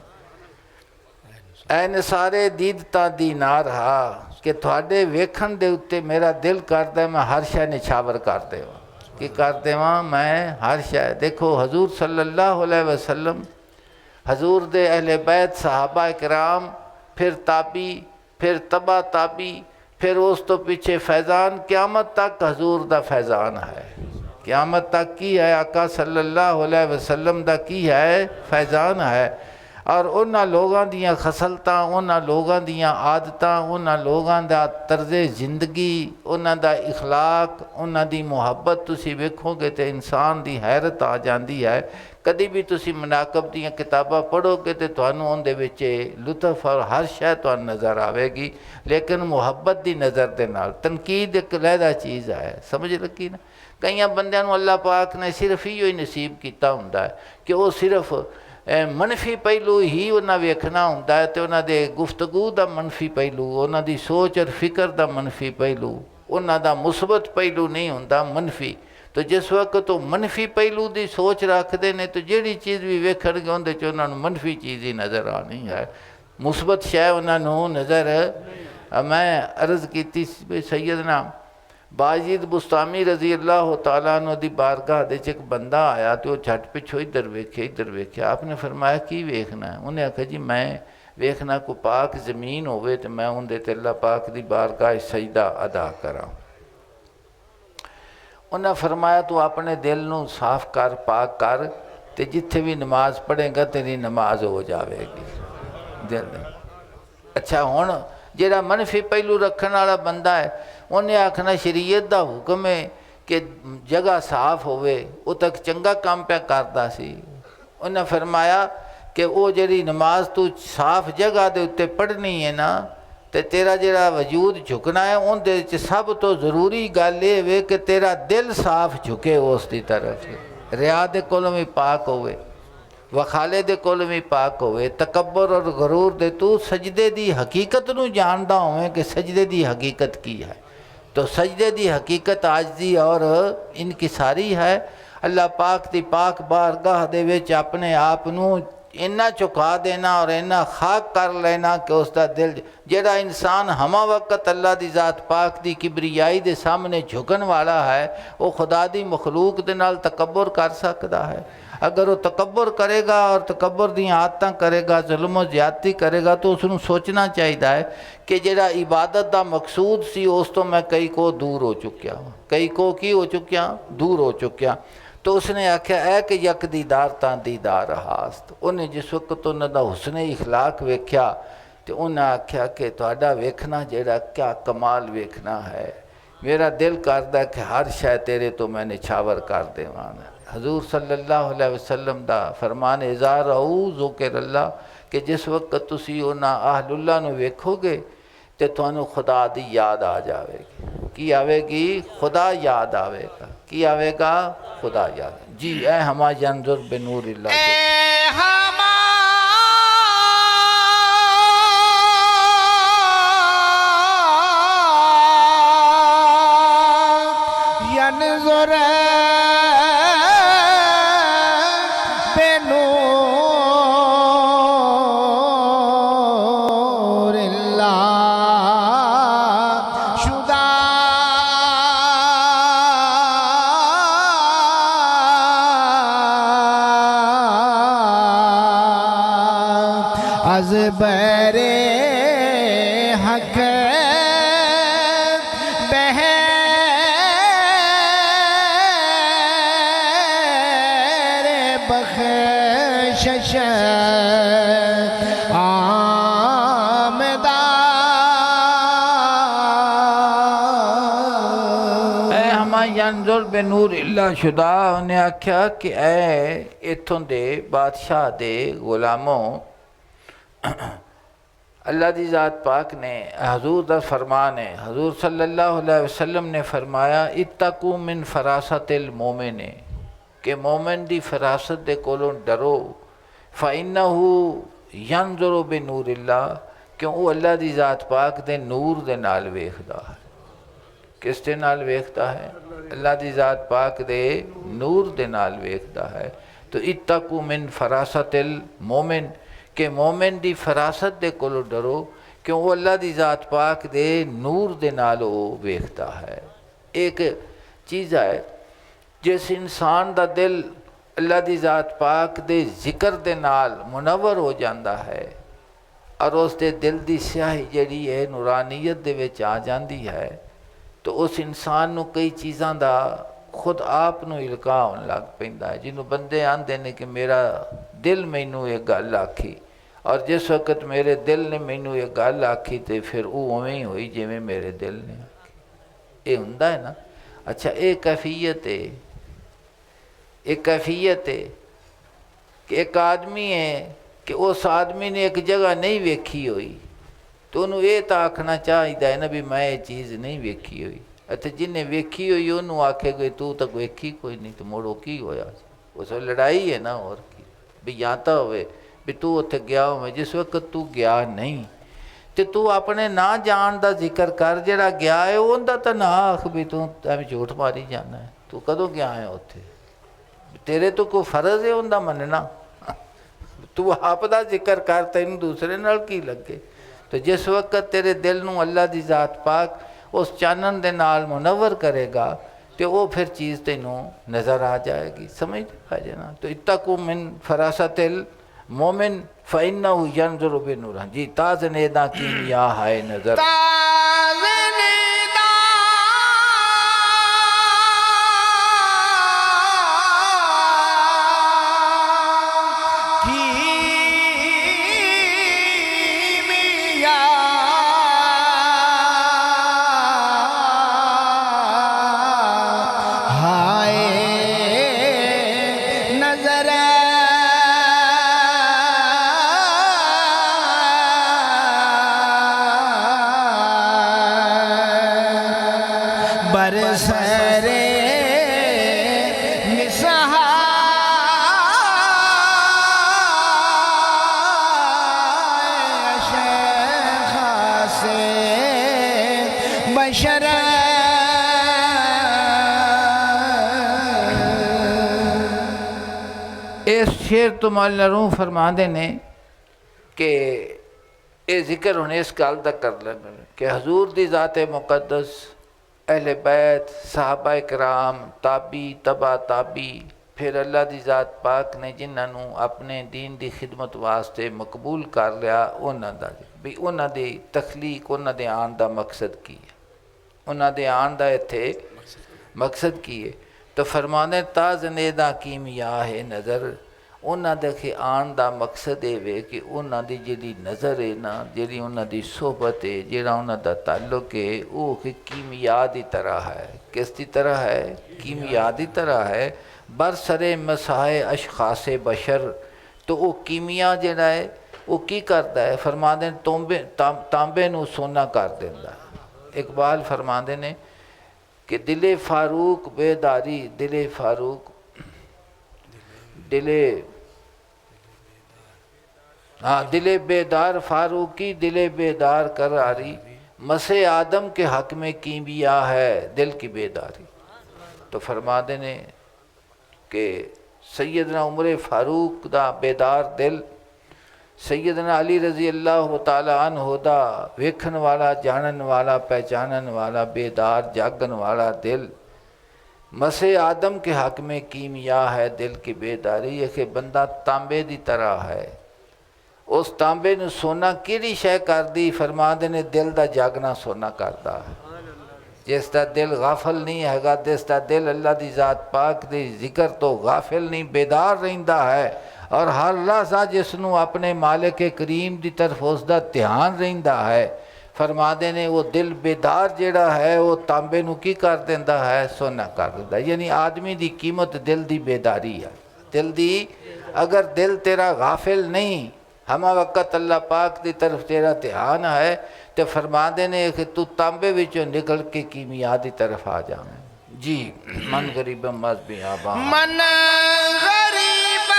[SPEAKER 1] ऐन सारे दीदता दीनार हा कि थोड़े वेखण दे उत्ते मेरा दिल करता मैं हर शय निछावर कर देवां कि कर देवां मैं हर शय। देखो हजूर सल्लल्लाहु अलैहि वसल्लम हजूर दे अहले बैत सहाबा कराम फिर ताबी फिर तबा ताबी फिर उस तो पीछे फैज़ान क़यामत तक हजूर दा फैज़ान है। क़यामत तक की है आका सल्लल्लाहु अलैहि वसल्लम दा की है फैज़ान है। और उन्हां लोगों दियां खसलतां उन्हां लोगों दियां आदतां उन्हां लोगों दा तर्ज़े ज़िंदगी उन्हां दा इखलाक उन्हां दी मुहब्बत तुसीं वेखोगे तो इंसान दी हैरत आ जाती है। कभी भी तुसीं मनाकब दियां किताबां पढ़ोगे तो तुहानूं उहदे विच लुत्फ और हर शय तुहानूं नज़र आवेगी लेकिन मुहब्बत दी नज़र दे नाल। तनकीद एक अलहदा चीज़ है समझ लगी ना। कई बंदियां नूं अल्लाह पाक ने सिर्फ इहो ही नसीब किया हुंदा है कि वो सिर्फ मनफी पहलू ही उन्हें वेखना होंदा है तो उन्होंने गुफ्तगू का मनफी पहलू उन्होंने सोच और फिक्र का मनफी पहलू उन्होंने मुस्बत पहलू नहीं होंदा मनफी। तो जिस वक्त वो मनफी पहलू की सोच रखते हैं तो जिहड़ी चीज़ भी वेखणगे उहदे उन्होंने मनफी चीज़ ही नज़र आनी है मुस्बत शय उन्होंने नज़र। मैं अर्ज़ की सैयदना बाजीद बुस्तामी रजी अल्लाह तआला अन्हु दी बारगाह दे एक बंदा आया तो झट पिछो इधर वेख्या आपने फरमाया की वेखना है? उन्हें आखिया जी मैं वेखना को पाक ज़मीन होवे तो मैं उनदे ते अल्लाह पाक दी बारगाह सजदा अदा करा। उन्हें फरमाया तू अपने दिल नूं साफ कर पाक कर ते जिथे भी नमाज पढ़ेगा तेरी नमाज हो जाएगी दिल। अच्छा हुण जिहड़ा मनफी पहलू रखने वाला बंदा है उन्हें आखना शरीयत का हुक्म है कि जगह साफ होवे वो तक चंगा काम पे करता सी। उन्हें फरमाया कि वो जी नमाज तू साफ जगह के उत्ते पढ़नी है ना तो तेरा जिहड़ा वजूद झुकना है उनके सब तो जरूरी गल ये वे कि तेरा दिल साफ झुके उसकी तरफ रिया दे कोलों भी पाक होवे वखाले दे कोल भी पाक होवे तकब्बर और गरूर दे तू सजदे दी हकीकत नूं जानदा होवे कि सजदे दी हकीकत की है। तो सजदे दी हकीकत आजदी और इनकिसारी है। अल्लाह पाक दी पाक बारगाह दे विच अपने आप नूं इन्ना चुका देना और इन्ना खाक कर लेना कि उसका दिल जिहड़ा इंसान हमा वक्त अल्लाह दी ज़ात पाक दी किबरियाई दे सामने झुकन वाला है वो खुदा दी मखलूक दे नाल तकब्बर कर सकता है। अगर वो तकब्बर करेगा और तकब्बर दी आदत करेगा जुल्म ज़्यादती करेगा तो उसनूं सोचना चाहिए है कि जिहड़ा इबादत का मकसूद सी उस तो मैं कई को दूर हो चुकिया कई को की हो चुकिया दूर हो चुकिया। तो उसने आख्या है कि यक दीदार ता दीदार हास्त। उन्हें जिस वक्त उन्होंने हुस्ने इखलाक वेख्या तो उन्हें आख्या कि तुहाडा वेखना जिहड़ा क्या कमाल वेखना है मेरा दिल करदा कि हर शय तेरे तो मैं निछावर कर देवां। हजूर सल्लल्लाहु अलैहि वसल्लम दा फरमान इज़ार औज़ो के अल्लाह कि जिस वक्त तुसी उन्हां अहलुल्लाह नूं वेखोगे तो तुहानूं खुदा दी याद आ जाएगी। की आवेगी? खुदा याद आवेगा। की आवेगा? खुदा याद। जी ए हमा यंजुर बिनूरिल्लाह
[SPEAKER 2] ए हमा यंजुर बिनूरिल्लाह शुदा az bere hak behere bakhshish amda
[SPEAKER 1] ए हमा यंजुर बिनूरिल्लाह शुदा उन्हें आख्या कि ए इत्थों दे बादशाह दे गुलामों अल्लाह दी ज़ात पाक ने हजूर दा फरमान है हजूर सल्लल्लाहु अलैहि वसल्लम ने फरमाया इत्तकू मिन फरासतिल मोमिन कि मोमिन दी फरासत दे कोलों डरो फ़इन्नहु यंजुरु बिनूरिल्लाह क्यों वो अल्लाह दी ज़ात पाक दे नूर दे नाल वेखदा है किस दे नाल वेखदा है अल्लाह दी ज़ात पाक दे नूर दे नाल वेखदा है तो इत्तकू मिन फरासतिल मोमिन कि मोमिन दी फरासत दे कोलों डरो क्यों वो अल्लाह दी ज़ात पाक दे नूर दे नाल वो वेखदा है। एक चीज़ है जिस इंसान दा दिल अल्लाह दी ज़ात पाक दे जिक्र दे नाल मुनव्वर हो जाता है और उस दे दिल दी स्याही जिहड़ी है नूरानीयत दे विच आ जाती है तो उस इंसान नूं कई चीज़ां दा खुद आप नूं इल्का होण लग पैंदा है जिन्हों बंदे आंदे ने कि मेरा दिल मैनू एक गल आखी और जिस वक्त मेरे दिल ने मैनू एक गल आखी तो फिर वो उवें ही हुई जिवें मेरे दिल ने आखी ये हुंदा है ना। अच्छा ये कैफियत है एक कैफियत है कि एक आदमी है कि उस आदमी ने एक जगह नहीं वेखी हुई तो उन्होंने ये तो आखना चाहिए है ना भी मैं ये चीज़ नहीं वेखी हुई अच्छा जिन्हें वेखी हुई उन्होंने आखे गए तू तक वेखी कोई नहीं तो मुड़ो की होया उस लड़ाई है ना और की भी या तो होवे भी तू उत्थे गया हो जिस वक्त तू गया नहीं तो तू अपने ना जान का जिक्र कर जरा गया है उनका तो ना आख भी तू एवं झूठ मारी जाना है तू कदों गया है उत्थे तेरे तो कोई फर्ज है उनका मनना तू आप दा जिक्र कर तेन दूसरे नाल की लगे तो जिस वक्त तेरे दिल नूं अल्लाह दी ज़ात पाक उस चानन दे नाल मुनव्वर करेगा तो वो फिर चीज़ तेनों नज़र आ जाएगी समझ आ जाना। तो इत्तकू मिन फरासतिल मोमिन फ़इन्नहु यंजुरु बिनूर जी ताज़नेदा कीमिया हाय नज़र
[SPEAKER 2] बरसरे निसहा शेखा से बशर
[SPEAKER 1] इस शेर तो मौलाना रूम फरमाते ने कि ये जिक्र हुणे इस गल दा कर लेना कि हजूर दी ज़ात मुक़द्दस अहले बैत साहबा कराम ताबी तबा ताबी फिर अल्लाह दी ज़ात पाक ने जिन्होंने अपने दीन की खिदमत वास्ते मकबूल कर लिया उन्होंने भी उन्होंने तखलीक उन्होंने आन का मकसद की है उन्होंने आन का इत्थे मकसद की है तो फरमाने ताज़नेदा कीमिया है नज़र उन्होंने के आन का मकसद ये वे कि उन्होंने जी नज़र है ना जी उन्होंने सोहबत है जोड़ा उन्होंने ताल्लुक है वो कीमिया की तरह है किस की तरह है कीमिया की तरह है बरसरे मसाए अशखास बशर तो वो कीमिया जोड़ा है वो की करता है फरमाते तांबे नूं सोना कर देंदा इकबाल फरमाते ने कि दिले फारूक बेदारी दिले फारूक दिले बेदार फारूकी दिले बेदार करारी, मसे आदम के हक में कीमिया है दिल की बेदारी। तो फरमा देने कि सैयदना उमर फारूक दा बेदार दिल, सैयदना अली रजी अल्लाह तआला अन्हु दा वेखन वाला जानन वाला पहचानन वाला बेदार जागन वाला दिल, मसे आदम के हक में कीमिया है दिल की बेदारी। है कि बंदा तांबे की तरह है, उस तांबे नूं सोना किहड़ी शै करदी, फरमाते ने दिल दा जागना सोना करदा है। जिसका दिल गाफिल नहीं हैगा, जिसका दिल अल्लाह की ज़ात पाक के जिक्र तो गाफिल नहीं बेदार रहिंदा है, और हर लहज़ा जिसनों अपने मालिक करीम की तरफ उसका ध्यान रहिंदा है, फरमाते ने वो दिल बेदार जिहड़ा है वो तांबे नूं की कर देंदा है, सोना कर देंदा। यानी आदमी की कीमत दिल की बेदारी है। दिल की अगर दिल तेरा गाफिल नहीं, हम वक़्त अल्लाह पाक की तरफ तेरा ध्यान है, तो फरमाते ने कि तू तांबे विचों निकल के कीमिया की तरफ आ जाए। जी मन गरीब मज भी आबा
[SPEAKER 2] मन गरीब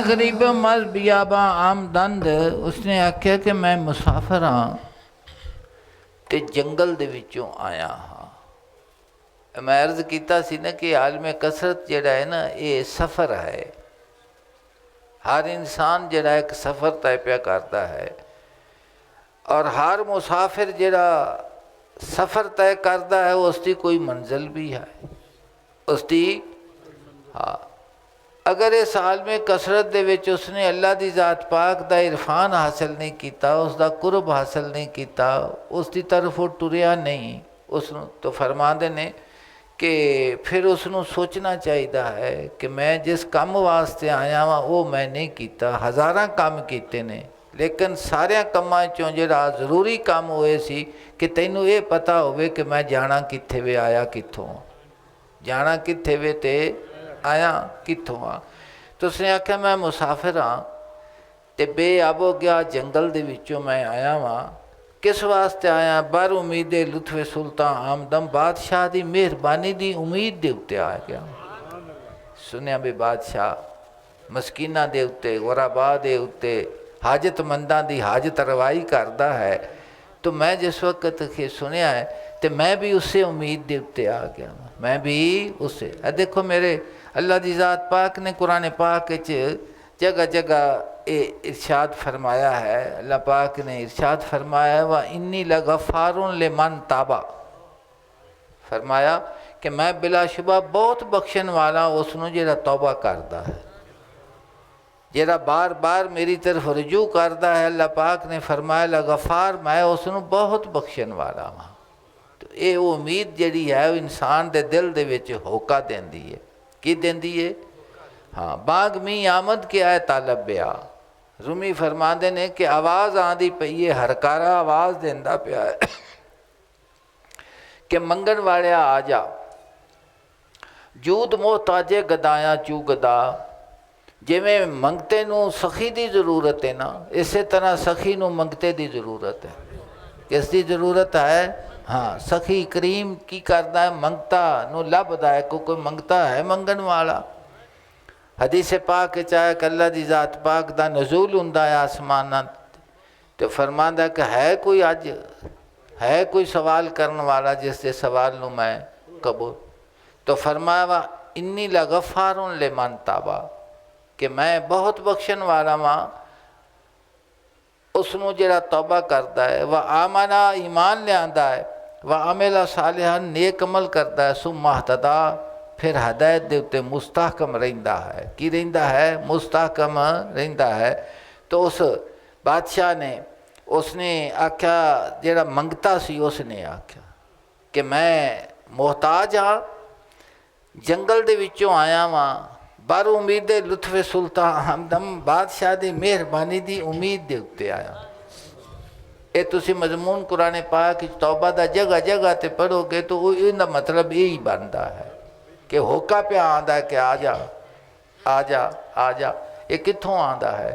[SPEAKER 1] गरीब मज बियाबा आमदंद। उसने आख्या कि मैं मुसाफिर हाँ ते जंगल दे विचों आया हाँ। मैं अर्ज किया सी ना कि आलम कसरत जिहड़ा है ना ये सफ़र है। हर इंसान जिहड़ा एक सफ़र तय पिया करता है, और हर मुसाफिर जिहड़ा सफ़र तय करता है उसकी कोई मंजिल भी है उसकी। हाँ, अगर इस हाल में कसरत दे विच उसने अल्लाह की ज़ात पाक दा इरफान हासिल नहीं किया, उसका कुरब हासिल नहीं किया, उसकी तरफ वो टुरिया नहीं उसनों, तो फरमाते ने कि फिर उसनों सोचना चाहिए है कि मैं जिस काम वास्ते आया वहाँ वो मैं नहीं किया। हज़ारां काम किए ने, लेकिन सारिया कामां चों जिहड़ा जरूरी काम होए सी कि तैनूं ये पता होवे कि मैं जाना कित्थे वे आया कित्थों, जाना कित्थे वे ते आया कित्थों आ। तो उसने आख्या मैं मुसाफिर हाँ ते बेआबो गया जंगल दे विचों मैं आया वहाँ। किस वास्ते आया? बर उम्मीद लुत्फे सुल्तान आमदम, बादशाह की मेहरबानी की उम्मीद के उत्ते आ गया। सुनिया भी बादशाह मस्कीना दे उत्ते गुराबा दे उत्ते हाजतमंदा की हाजत रवाई करता है। तो मैं जिस वक्त सुनिया है तो मैं भी उससे उम्मीद के उत्ते आ गया, मैं भी उससे। देखो मेरे अल्लाह की ज़ात पाक ने कुरान पाक जगह जगह ये इरशाद फरमाया है। अल्लाह पाक ने इरशाद फरमाया व इन्नी लगफ़ारुन लिमन ताबा, फरमाया कि मैं बिलाशुबा बहुत बख्शण वाला उसनों जिहड़ा तौबा करता है, जिहड़ा बार बार मेरी तरफ रजू करता है। अल्लाह पाक ने फरमाया लगफ़ार, मैं उसनों बहुत बख्शण वाला हाँ। तो ये उम्मीद जिहड़ी है इंसान के दिल दे विच होका देंदी है। की देंदी है? हाँ, बाग मी आमद के आए तालब ब्या। रूमी फरमाते ने कि आवाज़ आँदी पई है, हरकारा आवाज़ देंदा पिया है कि मंगन वाले आ जा। जूद मोहताजे गदाया चू गदा, जिमें मंगते नूं सखी की जरूरत है ना, इस तरह सखी नूं मंगते की जरूरत है। किसकी जरूरत है? हाँ, सखी करीम की करता है? मंगता नूं लभदा है। कोई मंगता है मंगन वाला। हदीस पाक चाहे कि अल्लाह की ज़ात पाक दा नज़ूल हुंदा है आसमानां, तो फरमांदा कि है कोई अज है कोई सवाल करने वाला जिसके सवाल नूं मैं कबूल। तो फरमाया वा इन्नी लगफ़ारुन लिमन ताबा, कि मैं बहुत बख्शण वाला वां उसनों जिहड़ा तौबा करता है। वह आमना ईमान लियांदा है, व अमेला सालिहान नेक अमल करता है, सुम्मा हतदा फिर हदायत दे उत्ते मुस्तहकम रहिंदा है। की रहिंदा है? मुस्तहकम रहिंदा है। तो उस बादशाह ने उसने आख्या, जेड़ा मंगता सी उसने आख्या कि मैं मोहताज हाँ, जंगल दे विचों आया वां, बारू उम्मीद लुत्फे सुल्तान हमदम बादशाह की मेहरबानी की उम्मीद के उत्ते आया। ये तुसी मजमून कुरान पाक तौबा दा जगह जगह ते पढ़ोगे तो इनका मतलब यही बनता है कि होका पिया आंदा है कि आ जा आ जा आ जा। ये कित्थों आंदा है?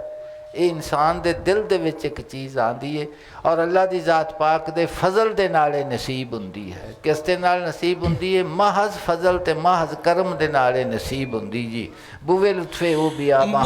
[SPEAKER 1] ये इंसान दे दिल दे विच एक चीज़ आंदी है और अल्लाह दी ज़ात पाक दे फजल दे नाल नसीब हुंदी है। किस दे नाल नसीब हुंदी है? महज फजल ते महज करम दे नाल नसीब हुंदी जी। बुवे लुत्फे ओ बियाबा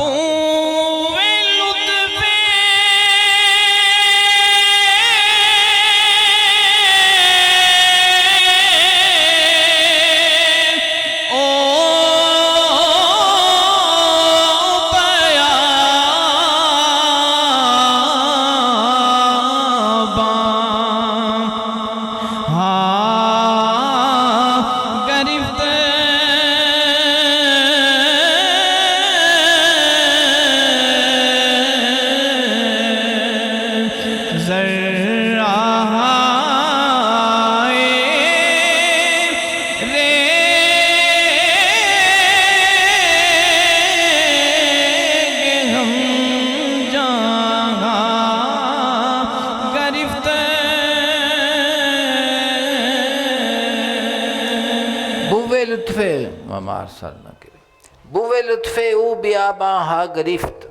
[SPEAKER 1] बुवे लुत्फे ऊ बियाबा हा गिरफ्त।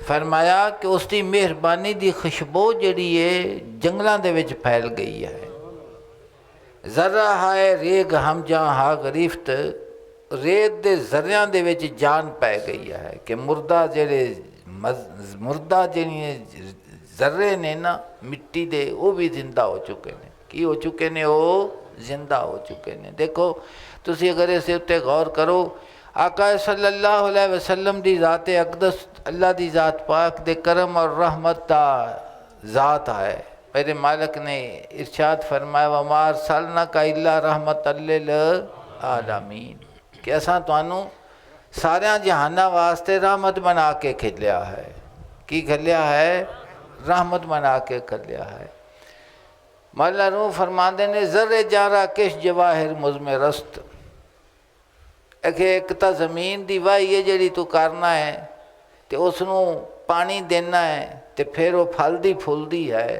[SPEAKER 1] फरमाया कि उसकी मेहरबानी की खुशबू जड़ी है जंगलों के विच फैल गई है। जरा हाय रेग हम जा हा गिरफ्त, रेत के जरिया दे विच जान पै गई है कि मुर्दा जेड़े मुर्दा जड़िए जर्रे ने ना मिट्टी दे वो भी जिंदा हो चुके हैं। की हो चुके ने? वो जिंदा हो चुके हैं। देखो तुसी अगर इस उत्ते गौर करो, आका सल्लल्लाहु अलैहि वसल्लम दी ज़ात अक़दस अल्लाह दी ज़ात पाक दे करम और रहमत दा ज़ात है। मेरे मालिक ने इरशाद फरमाया वमा अरसलनाका इल्ला रहमतल लिल आलमीन, कि असां तुहानू सारे जहाना वास्ते रहमत बना के खिलिया है। की खिलिया है? रहमत बना के खिलिया है। मौला रूह फरमाते ने ज़र्रे जारा किश जवाहिर मुज़मे रस्त, एक तो जमीन की वाही है जी तू करना है तो उसनों पानी देना है तो फिर वो फलदी फुलदी है।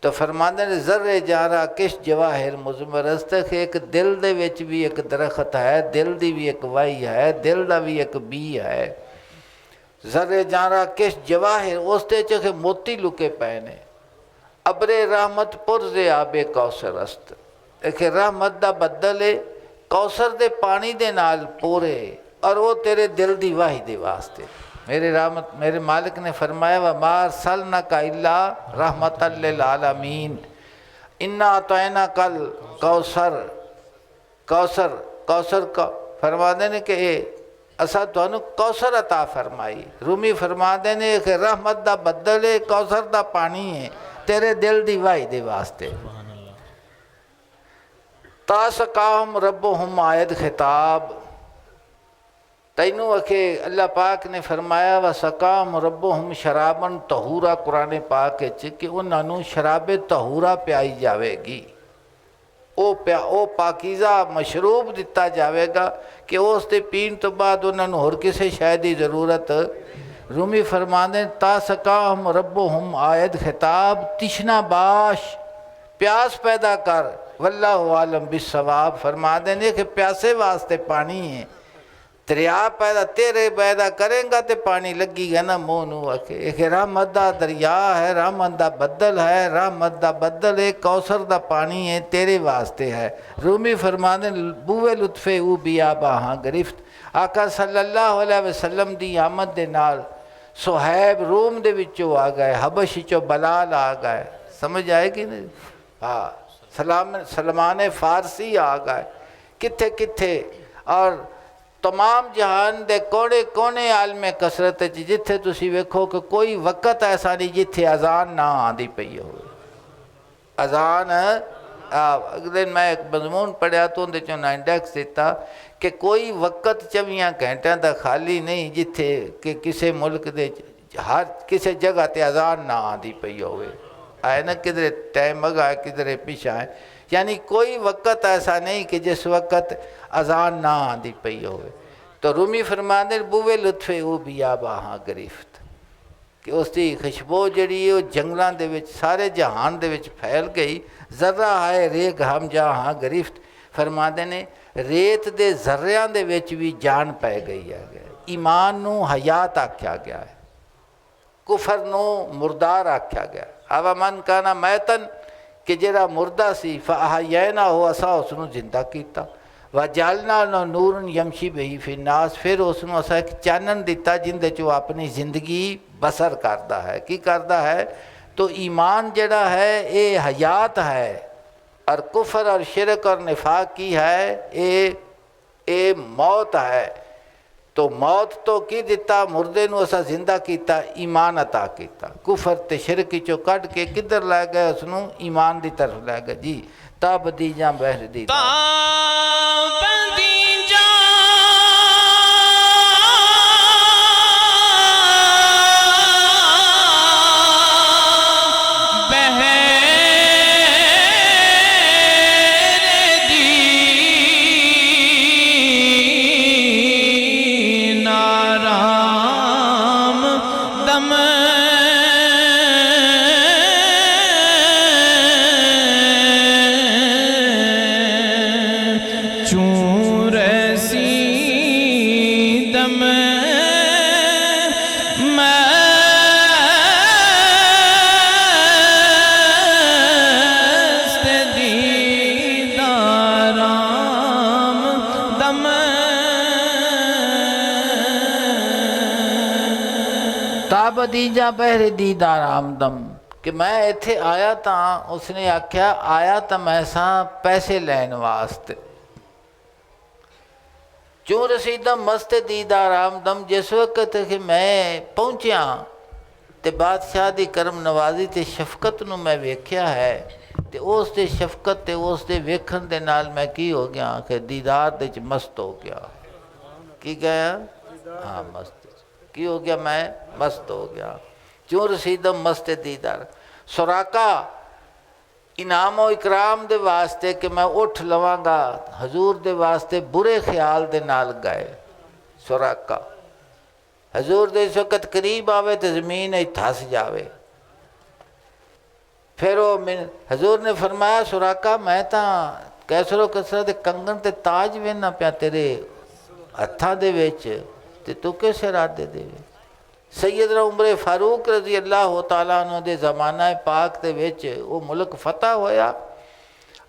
[SPEAKER 1] तो फरमाते ने ज़र्रे जारा किश जवाहिर मुज़मरस्त, एक दिल दे विच भी एक दरख्त है, दिल दी भी एक वाही है, दिल का भी एक बी है। ज़र्रे जारा किश जवाहिर उसते च मोती लुके पे ने। अबरे रहमत पुरजे आबे कौसरस्त, एक रहमत का बदल है कौसर दे पानी दे नाल पूरे और वो तेरे दिल दी वाही दे वास्ते। मेरे मालिक ने फरमाया व मार सल न का इल्ला रहमतल लिल आलमीन, इन्ना अतैना कल कौसर कौसर कौसर का फरमाते ने कि असा तुहानू कौसर अता फरमाई। रूमी फरमाते ने कि रहमत दा बदल है, कौसर दा पानी है तेरे दिल दी वाही दे वास्ते। तासकाम रब्बो हम आयत खिताब, तैनू अखे अल्लाह पाक ने फरमाया व सकाम रब्बो हम शराबन तहूरा कुरान पाक कि उन्होंने शराबे तहूरा प्याई जाएगी। वो पाकीज़ा मशरूब दिता जाएगा कि उसके पीण तो बाद उन्होंने होर किसी शय की ज़रूरत। रूमी फरमाते तासकाम रब्बो हम आयत खिताब, तिशना बाश प्यास पैदा कर, वल्लाहु आलम बिस्सवाब। फरमा देने कि प्यासे वास्ते पानी है, दरिया पैदा तेरे पैदा करेंगा तो पानी लगेगा ना मुँह नू। एक रहमत दा दरिया है, रहमत दा बदल है, रहमत दा बदल है, कौसर दा पानी है तेरे वास्ते है। रूमी फरमा दे बुवे लुत्फे ऊ बियाबा हाँ गिरफ्त। आका सल्लल्लाहु अलैहि वसल्लम दी आमद दे नाल सुहैब रूम दे विचों आ गए, हबश चो बलाल आ गए। समझ आएगी नहीं? हाँ, सलमान फारसी आ गए किथे किथे और तमाम जहान दे कोने कोने आलमे कसरत जिथे तुसी वेखो कि कोई वक़्त ऐसा नहीं जिथे अजान ना आंदी पई हो। अजान अगले दिन मैं एक मजमून पढ़िया तो उहदे चों ना इंडैक्स दिता कि कोई वक्त 24 घंटिਆਂ ਦਾ खाली नहीं जिथे कि किसी मुल्क दे हर किसी जगह ते अजान ना आती पई होवे। आए ना किधरे टाइम अगा किधरे पिछा है, यानी कोई वक्त ऐसा नहीं कि जिस वक्त अजान ना आती पई होवे। तो रूमी फरमाते बुवे लुत्फे वो बिया बाहाँ गिरफ्त कि उसकी खुशबू जी जंगलों के सारे जहान दे विच फैल गई। जर्रा है रेग हम जहाँ गिरफ्त फरमाते ने रेत के जर्रियां दे विच भी जान पै गई है। ईमान नू हयात आख्या गया है, कुफर नू मुर्दार आख्या गया। आवा मन कहना मैतन कि जेड़ा मुर्दा सी फहयना हो असा उसनू जिंदा किया व जालना नो नूरन यमशी बही फिनास, फिर उसनू असा एक चानन दिता जिंदे चो अपनी जिंदगी बसर करता है। की करता है? तो ईमान जड़ा है ये हयात है और कुफर और शिरक और निफाक की है ये मौत है। तो मौत तो की दिता मुर्दे नू असा जिंदा किया, ईमान अता किया। कुफर ते शिरक चो कढ़ के किधर लै गए? उसनू ईमान की तरफ लै गए जी। तब दीजा बहर दी दीजा बहरे दीदार आमदम कि मैं इत्थे आया तो उसने आख्या आया तो मैं सा पैसे लैन वास्ते। चूं रसीदा मस्त दीदार आमदम जिस वक्त कि मैं पहुँचा तो बादशाह की करम नवाजी ते शफकत नू मैं वेख्या है तो उस दे शफकत ते उस दे वेखण दे नाल मैं की हो गया कि दीदार दे च मस्त हो गया। की गया? हाँ मस्त की हो गया, मैं मस्त हो गया। क्यों रसीदम मस्त दीदार सुराका इनाम व इकराम दे वास्ते कि मैं उठ लवांगा हजूर दे वास्ते बुरे ख्याल दे नाल गए। सुराका हजूर दे इस वक्त करीब आवे तो जमीन धस जावे। फिर वो हजूर ने फरमाया सुराका मैं तो कैसरो कसरा दे कंगन ते ताज वेना पिया तेरे हत्थां दे विच ते तू किस इरादे दे? सैयदना उमर फारूक रजी अल्लाह तआला अन्हु दे ज़माना पाक दे विच वो मुल्क फतह होया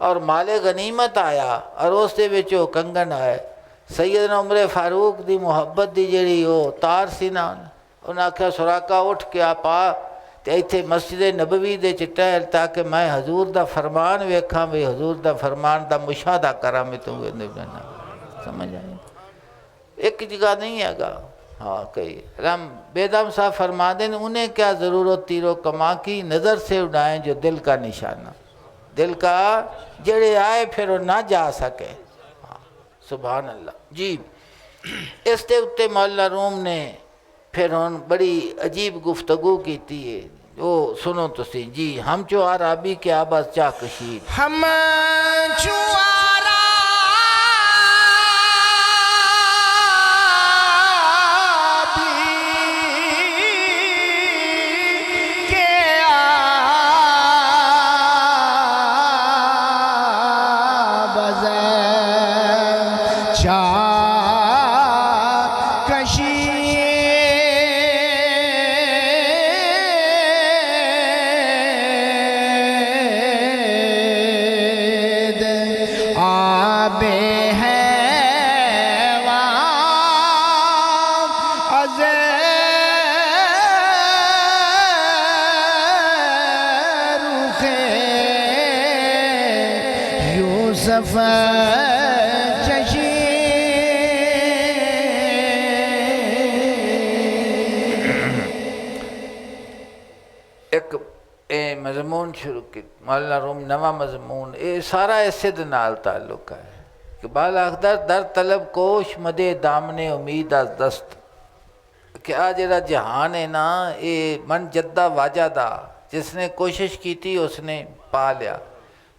[SPEAKER 1] और माले गनीमत आया और उस दे विच वो कंगन आए। सैयदना उमर फारूक दी मुहब्बत दी जिहड़ी वो तार सी ना, उन्हें आख्या सुराका उठ के आ पा ते इत्थे मस्जिद नबवी दे च टहल ताकि मैं हजूर दा फरमान वेखां भी हजूर दा फरमान दा मुशाहदा करा। मैं तू समझ आई? एक जगह नहीं हैगा। हाँ कई राम बेदम साहब फरमा दें उन्हें क्या ज़रूरत तीरों कमा की नज़र से उड़ाएं जो दिल का निशाना, दिल का जड़े आए फिर वो ना जा सके। हाँ सुभान अल्लाह जी। इस दे उत्ते मौला रूम ने फिर हुन बड़ी अजीब गुफ्तगू की है, वो सुनो तुसी जी। हम चो आराबी के आबाद चा कशीर
[SPEAKER 2] हम चुआरा
[SPEAKER 1] ਇਹ ਮਜ਼ਮੂਨ ਸ਼ੁਰੂ ਕੀਤਾ ਮੌਲਾਨਾ ਰੂਮ ਨਵਾਂ ਮਜ਼ਮੂਨ ਇਹ ਸਾਰਾ ਇਸੇ ਦੇ ਨਾਲ ਤਾਲੁਕ ਹੈ ਕਿ ਬਾਲ ਆਖਦਾ ਦਰ ਤਲਬ ਕੋਸ਼ ਮਦੇ ਦਾਮਨੇ ਉਮੀਦ ਅਸ ਦਸਤ ਕਿ ਆ ਜਿਹੜਾ ਜਹਾਨ ਹੈ ਨਾ ਇਹ ਮਨ ਜੱਦਾ ਵਾਜਾ ਦਾ ਜਿਸਨੇ ਕੋਸ਼ਿਸ਼ ਕੀਤੀ ਉਸਨੇ ਪਾ ਲਿਆ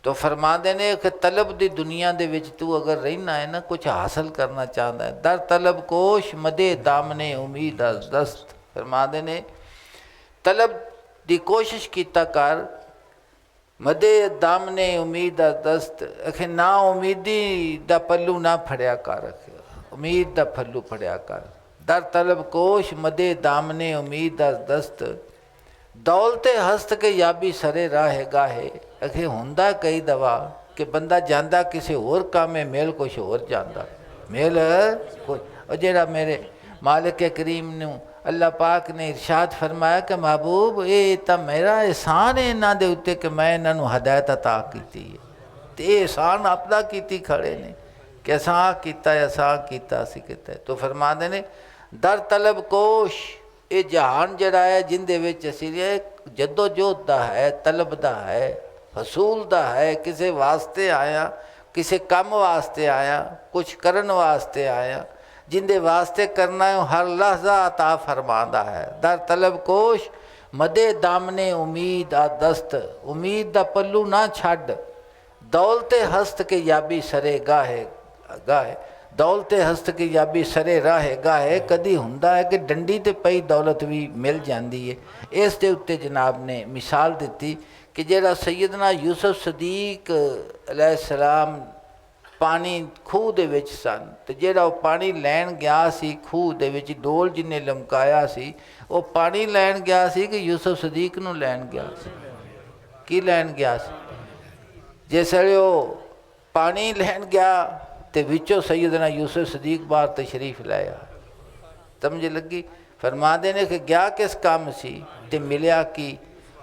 [SPEAKER 1] तो फरमाते ने कि तलब दी दुनिया दे विच तू अगर रहना है ना कुछ हासिल करना चाहता है दर तलब कोश मदे दामने उम्मीद अस दस्त फरमाते ने तलब दी कोशिश कीता कर मदे दामने उम्मीद अस दस्त अखे ना उम्मीदी दा पल्लू ना फड़िया कर उम्मीद दा पल्लू फड़िया कर दर तलब कोश मदे दामने उम्मीद अस दस्त दौलते हस्त के याबी सरे राहे गाहे अखे हुंदा कई दवा कि बंदा जांदा किसी होर काम में मेल कुछ होर जांदा मेल कोई जेड़ा मेरे मालिक करीम ने अल्लाह पाक ने इरशाद फरमाया कि महबूब ये तो मेरा एहसान है इन्हां दे उत्ते कि मैं इन्हां नूं हदायत अता कीती है ते एहसान अपना कीती खड़े ने कि असां कीता सी कीता तो फरमांदे ने दर तलब कोश ये जहान जड़ा है जिंदे विच असीं जद्दोजहद दा है तलब दा है हसूल दा है किसी वास्ते आया किसी कम वास्ते आया कुछ करन वास्ते आया जिंदे वास्ते करना है हर लहजा अता फरमांदा है दर तलब कोश मदे दामने उम्मीद आ दस्त उम्मीद दा पल्लू ना छड़ दौलते हस्त के याबी सरे गाहे गाहे दौलते हस्त की याबी सरे राहे गाहे कदी हुंदा है कि डंडी ते पई दौलत भी मिल जाती है इस दे उत्ते जनाब ने मिसाल दी कि जेड़ा सैयदना यूसुफ सदीक अलैहिस्सलाम पानी खूह दे विच सन ते जेड़ा पानी लैन गया सी खूह दे विच डोल जिन्ने लमकाया सी वो पानी लैन गया सी कि यूसुफ सदीक नूं लैन गया सी की लैन गया सी जिसले वो पानी लैन गया तो विचों सैयदना यूसुफ सदीक बार तशरीफ लाया समझ लगी फरमाते ने कि गया किस काम सी ते मिलिया की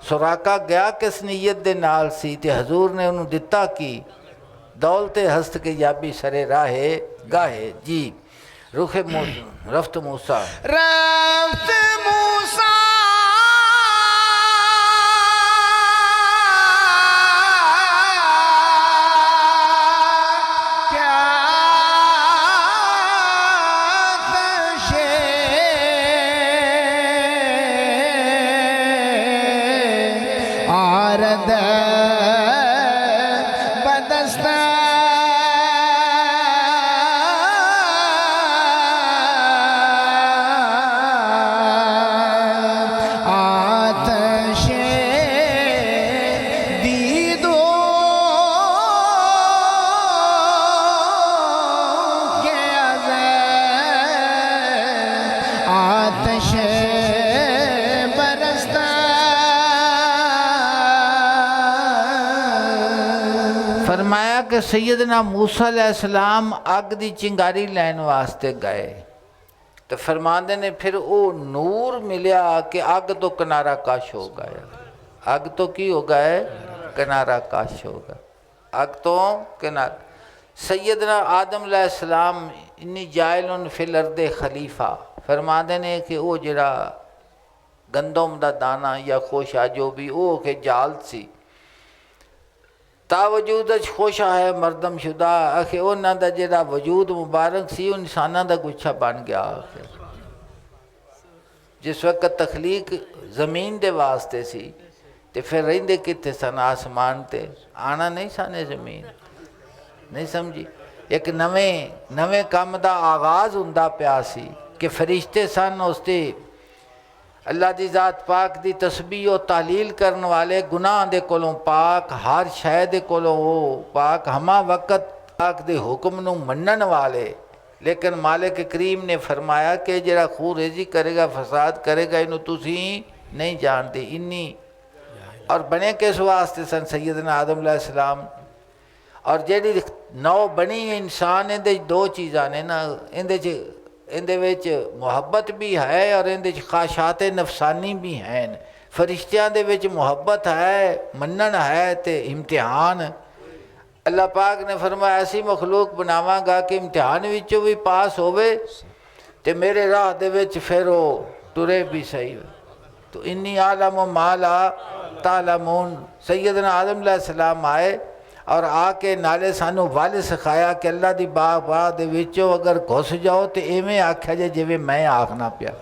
[SPEAKER 1] सुराका गया किस नीयत दे नाल सी ते हजूर ने उन्होंने दिता की दौलते हस्त के याबी सरे राहे गाहे जी रुखे रफ्त मूसा फरमाया कि सैयदना मूसा अलैहिस्सलाम अग की चिंगारी लैन वास्ते गए तो फरमाते ने फिर वो नूर मिलिया कि अग तो किनारा कश हो गया अग तो की हो गए किनारा कश हो गया अग तो किनारा सैयदना आदम अलैहिस्सलाम इन्नी जायलुन फिल अर्दे खलीफा फरमाते ने कि वो जरा गंदम दा दाना या खोशा जो भी वो के जाल सी तावजूद खोशा है मरदम शुदा आखे उन्हों का जोड़ा वजूद मुबारक सी इंसानों का गुच्छा बन गया जिस वक्त तखलीक जमीन दे वास्ते सी तो फिर रेंदे कित्थे सन आसमान ते आना नहीं साने जमीन नहीं समझी एक नवे काम का आगाज़ हुंदा पिया सी कि फरिश्ते सन उसते अल्लाह दी ज़ात पाक दी तस्बीह और तालील करने वाले गुनाह दे कोलों पाक हर शय दे कोलों वो पाक हमा वक़्त पाक दे हुक्म नूं मनन वाले लेकिन मालिक करीम ने फरमाया कि जरा खूह रेजी करेगा फसाद करेगा इनू तुसी नहीं जानते इन्नी और बने किस वास्ते सन सैयदना आदम अलैहिस्सलाम और जेड़ी नौ बनी इंसान इहदे दो चीज़ां ने ना इहदे विच मुहब्बत भी है और इहदे ख्वाहिशात नफसानी भी हैं फरिश्तियां दे विच मुहब्बत है मनन है ते इम्तिहान अल्लाह पाक ने फरमाया ऐसी मखलूक बनावांगा कि इम्तिहान विचों भी पास होवे ते मेरे राह दे विच फिर वो तुरे भी सही तो इन्नी आलम माला तालमून। सैयदना आदम अलैहिस्सलाम आए और आके नाले सानू वल सिखाया कि अल्लाह दी बाग दे विचों अगर घुस जाओ तो इवें आख्या जे जिवें मैं आखना पिया,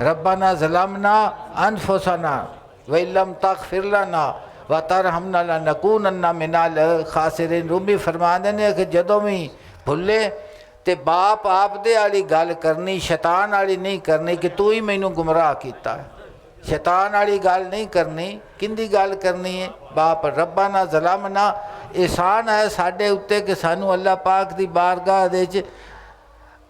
[SPEAKER 1] रब्बना ज़लमना अनफुसना व इल्लम तगफिर लना व तरहमना लनकूनन्ना मिनल खासिरीन। रूमी फरमांदे ने कि जदों भी भुले ते बाप आप दे वाली गल करनी, शैतान वाली नहीं करनी कि तू ही मैनू गुमराह कीता है। शैतान वाली गल नहीं करनी, किंदी गल करनी है? बाप रब्बाना ज़लमना। एहसान है साडे उत्ते कि सानू अल्लाह पाक दी बारगाह दे च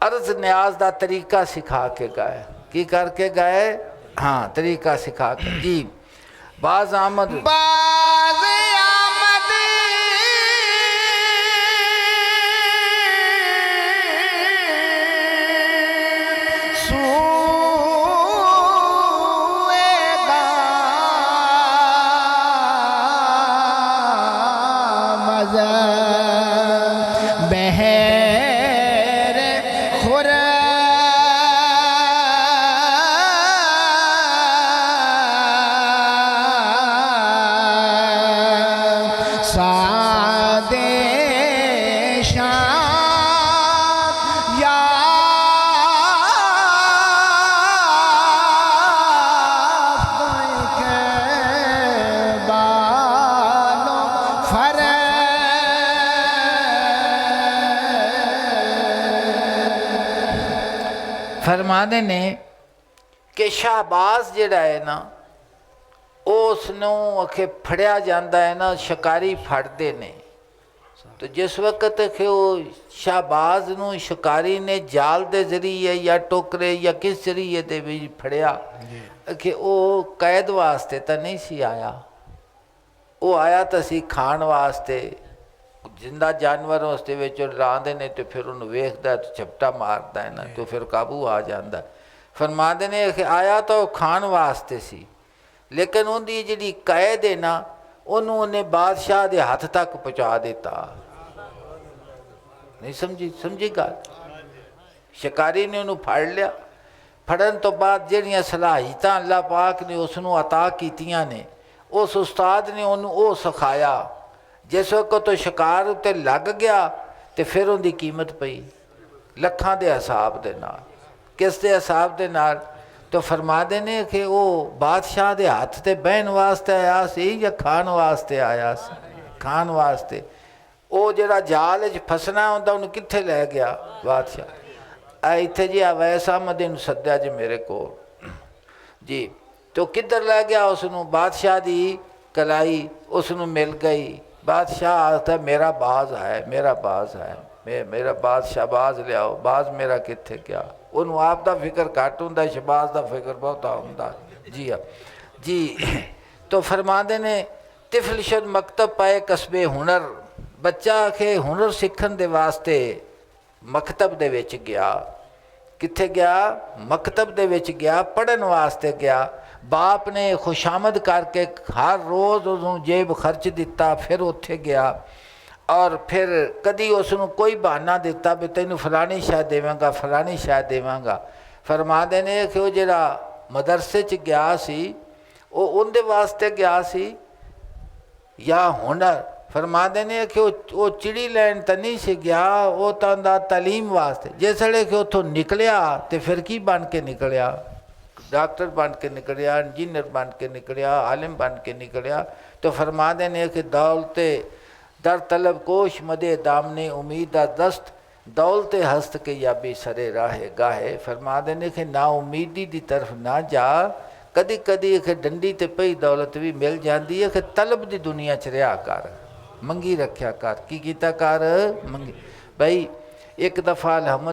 [SPEAKER 1] अर्ज़ न्याज दा तरीका सिखा के गए। की करके गए? हाँ, तरीका सिखा के। जी बाज आमद
[SPEAKER 2] बाज़ आमद सूए दामज़ बहर सादे शाद या के बालो फर
[SPEAKER 1] फरमाते ने कि शाहबाज जिहड़ा है ना उसनों अखे फड़िया जाता है ना, शिकारी फड़ते ने। तो जिस वक्त कि वो शाहबाज नूं शिकारी ने जाल के जरिए या टोकरे या किस जरिए दे विच फड़िया कि वो कैद वास्ते तो नहीं सी आया, वो आया तो सी खाण वास्ते। जिंदा जानवर उसके लाते ने तो फिर उन्हें वेखदा तो झपटा मारता है ना, तो फिर काबू आ जाता। फरमाते ने कि आया तो खाण वास्ते सी, लेकिन उनकी जी कैद है ना उन्होंने बादशाह के हाथ तक पहुँचा दिता। नहीं समझी? समझी गल? शिकारी ने उन्होंने फड़ लिया, फड़न तो बाद जड़ियाँ सलाहियत अल्लाह पाक ने उसनों अता कीतियां ने, उस उस्ताद ने उन्होंने वो सिखाया। जिस वक्त तो शिकार उत्ते लग गया तो फिर उनकी कीमत पई लखां दे हिसाब दे नाल। किस दे हिसाब दे नाल? तो फरमाते ने कि वो बादशाह के हाथ से बहन वास्ते आया सी या खाण वास्ते आया सी? खाण वास्ते। वो जरा जाल च फसना होंदा उन्हें कित्थे लै गया बादशाह? इत्थे जी अवैस अहमद नूं सद्या जी मेरे को जी। तो किधर लै गया उसनूं? बादशाह की कलाई उसनूं मिल गई। बादशाह आता मेरा बाज है, मेरा बाज है, मेरा बाज शहबाज लियाओ। बाज मेरा कित्थे गया? उन्होंने आप का फिक्र घट होंदा, शहबाज का फिक्र बहुता होंदा। जी हाँ जी। तो फरमाते ने तिफल शुद मकतब पाए कस्बे हुनर। बच्चा के हुनर सीखण दे वास्ते मकतब दे विच गया। कित्थे गया? मकतब दे विच गया, पढ़न वास्ते गया। बाप ने खुशामद करके हर रोज़ उसनूं जेब खर्च दिता, फिर उत्थे गया और फिर कदी उसनूं कोई बहाना दिता भी तैनूं फलानी शै देवांगा, फलानी शै देवांगा। फरमाते ने कि वो जिहड़ा मदरसे च गया सी वो उनदे वास्ते गया सी या हुनर? फरमाते ने कि वो चिड़ी लैन तो नहीं सी गया, वो तो तालीम वास्ते। जिसले कि उतों निकलिया तो फिर की बन के निकलिया? डॉक्टर बन के निकलिया, इंजीनियर बन के निकलिया, आलिम बन के निकलिया। तो फरमाते ने कि दौलते दर तलब कोश मदे दामने उम्मीदा दस्त, दौलते हस्त के याबी सरे राहे गाहे। फरमाते ने कि ना उम्मीदी की तरफ ना जा, कदी कदी कि डंडी ते पई दौलत भी मिल जाती है कि तलब की दुनिया च रहा कर, मंगी रख्या कर। की कीता कर? मंगी। भाई एक दफ़ा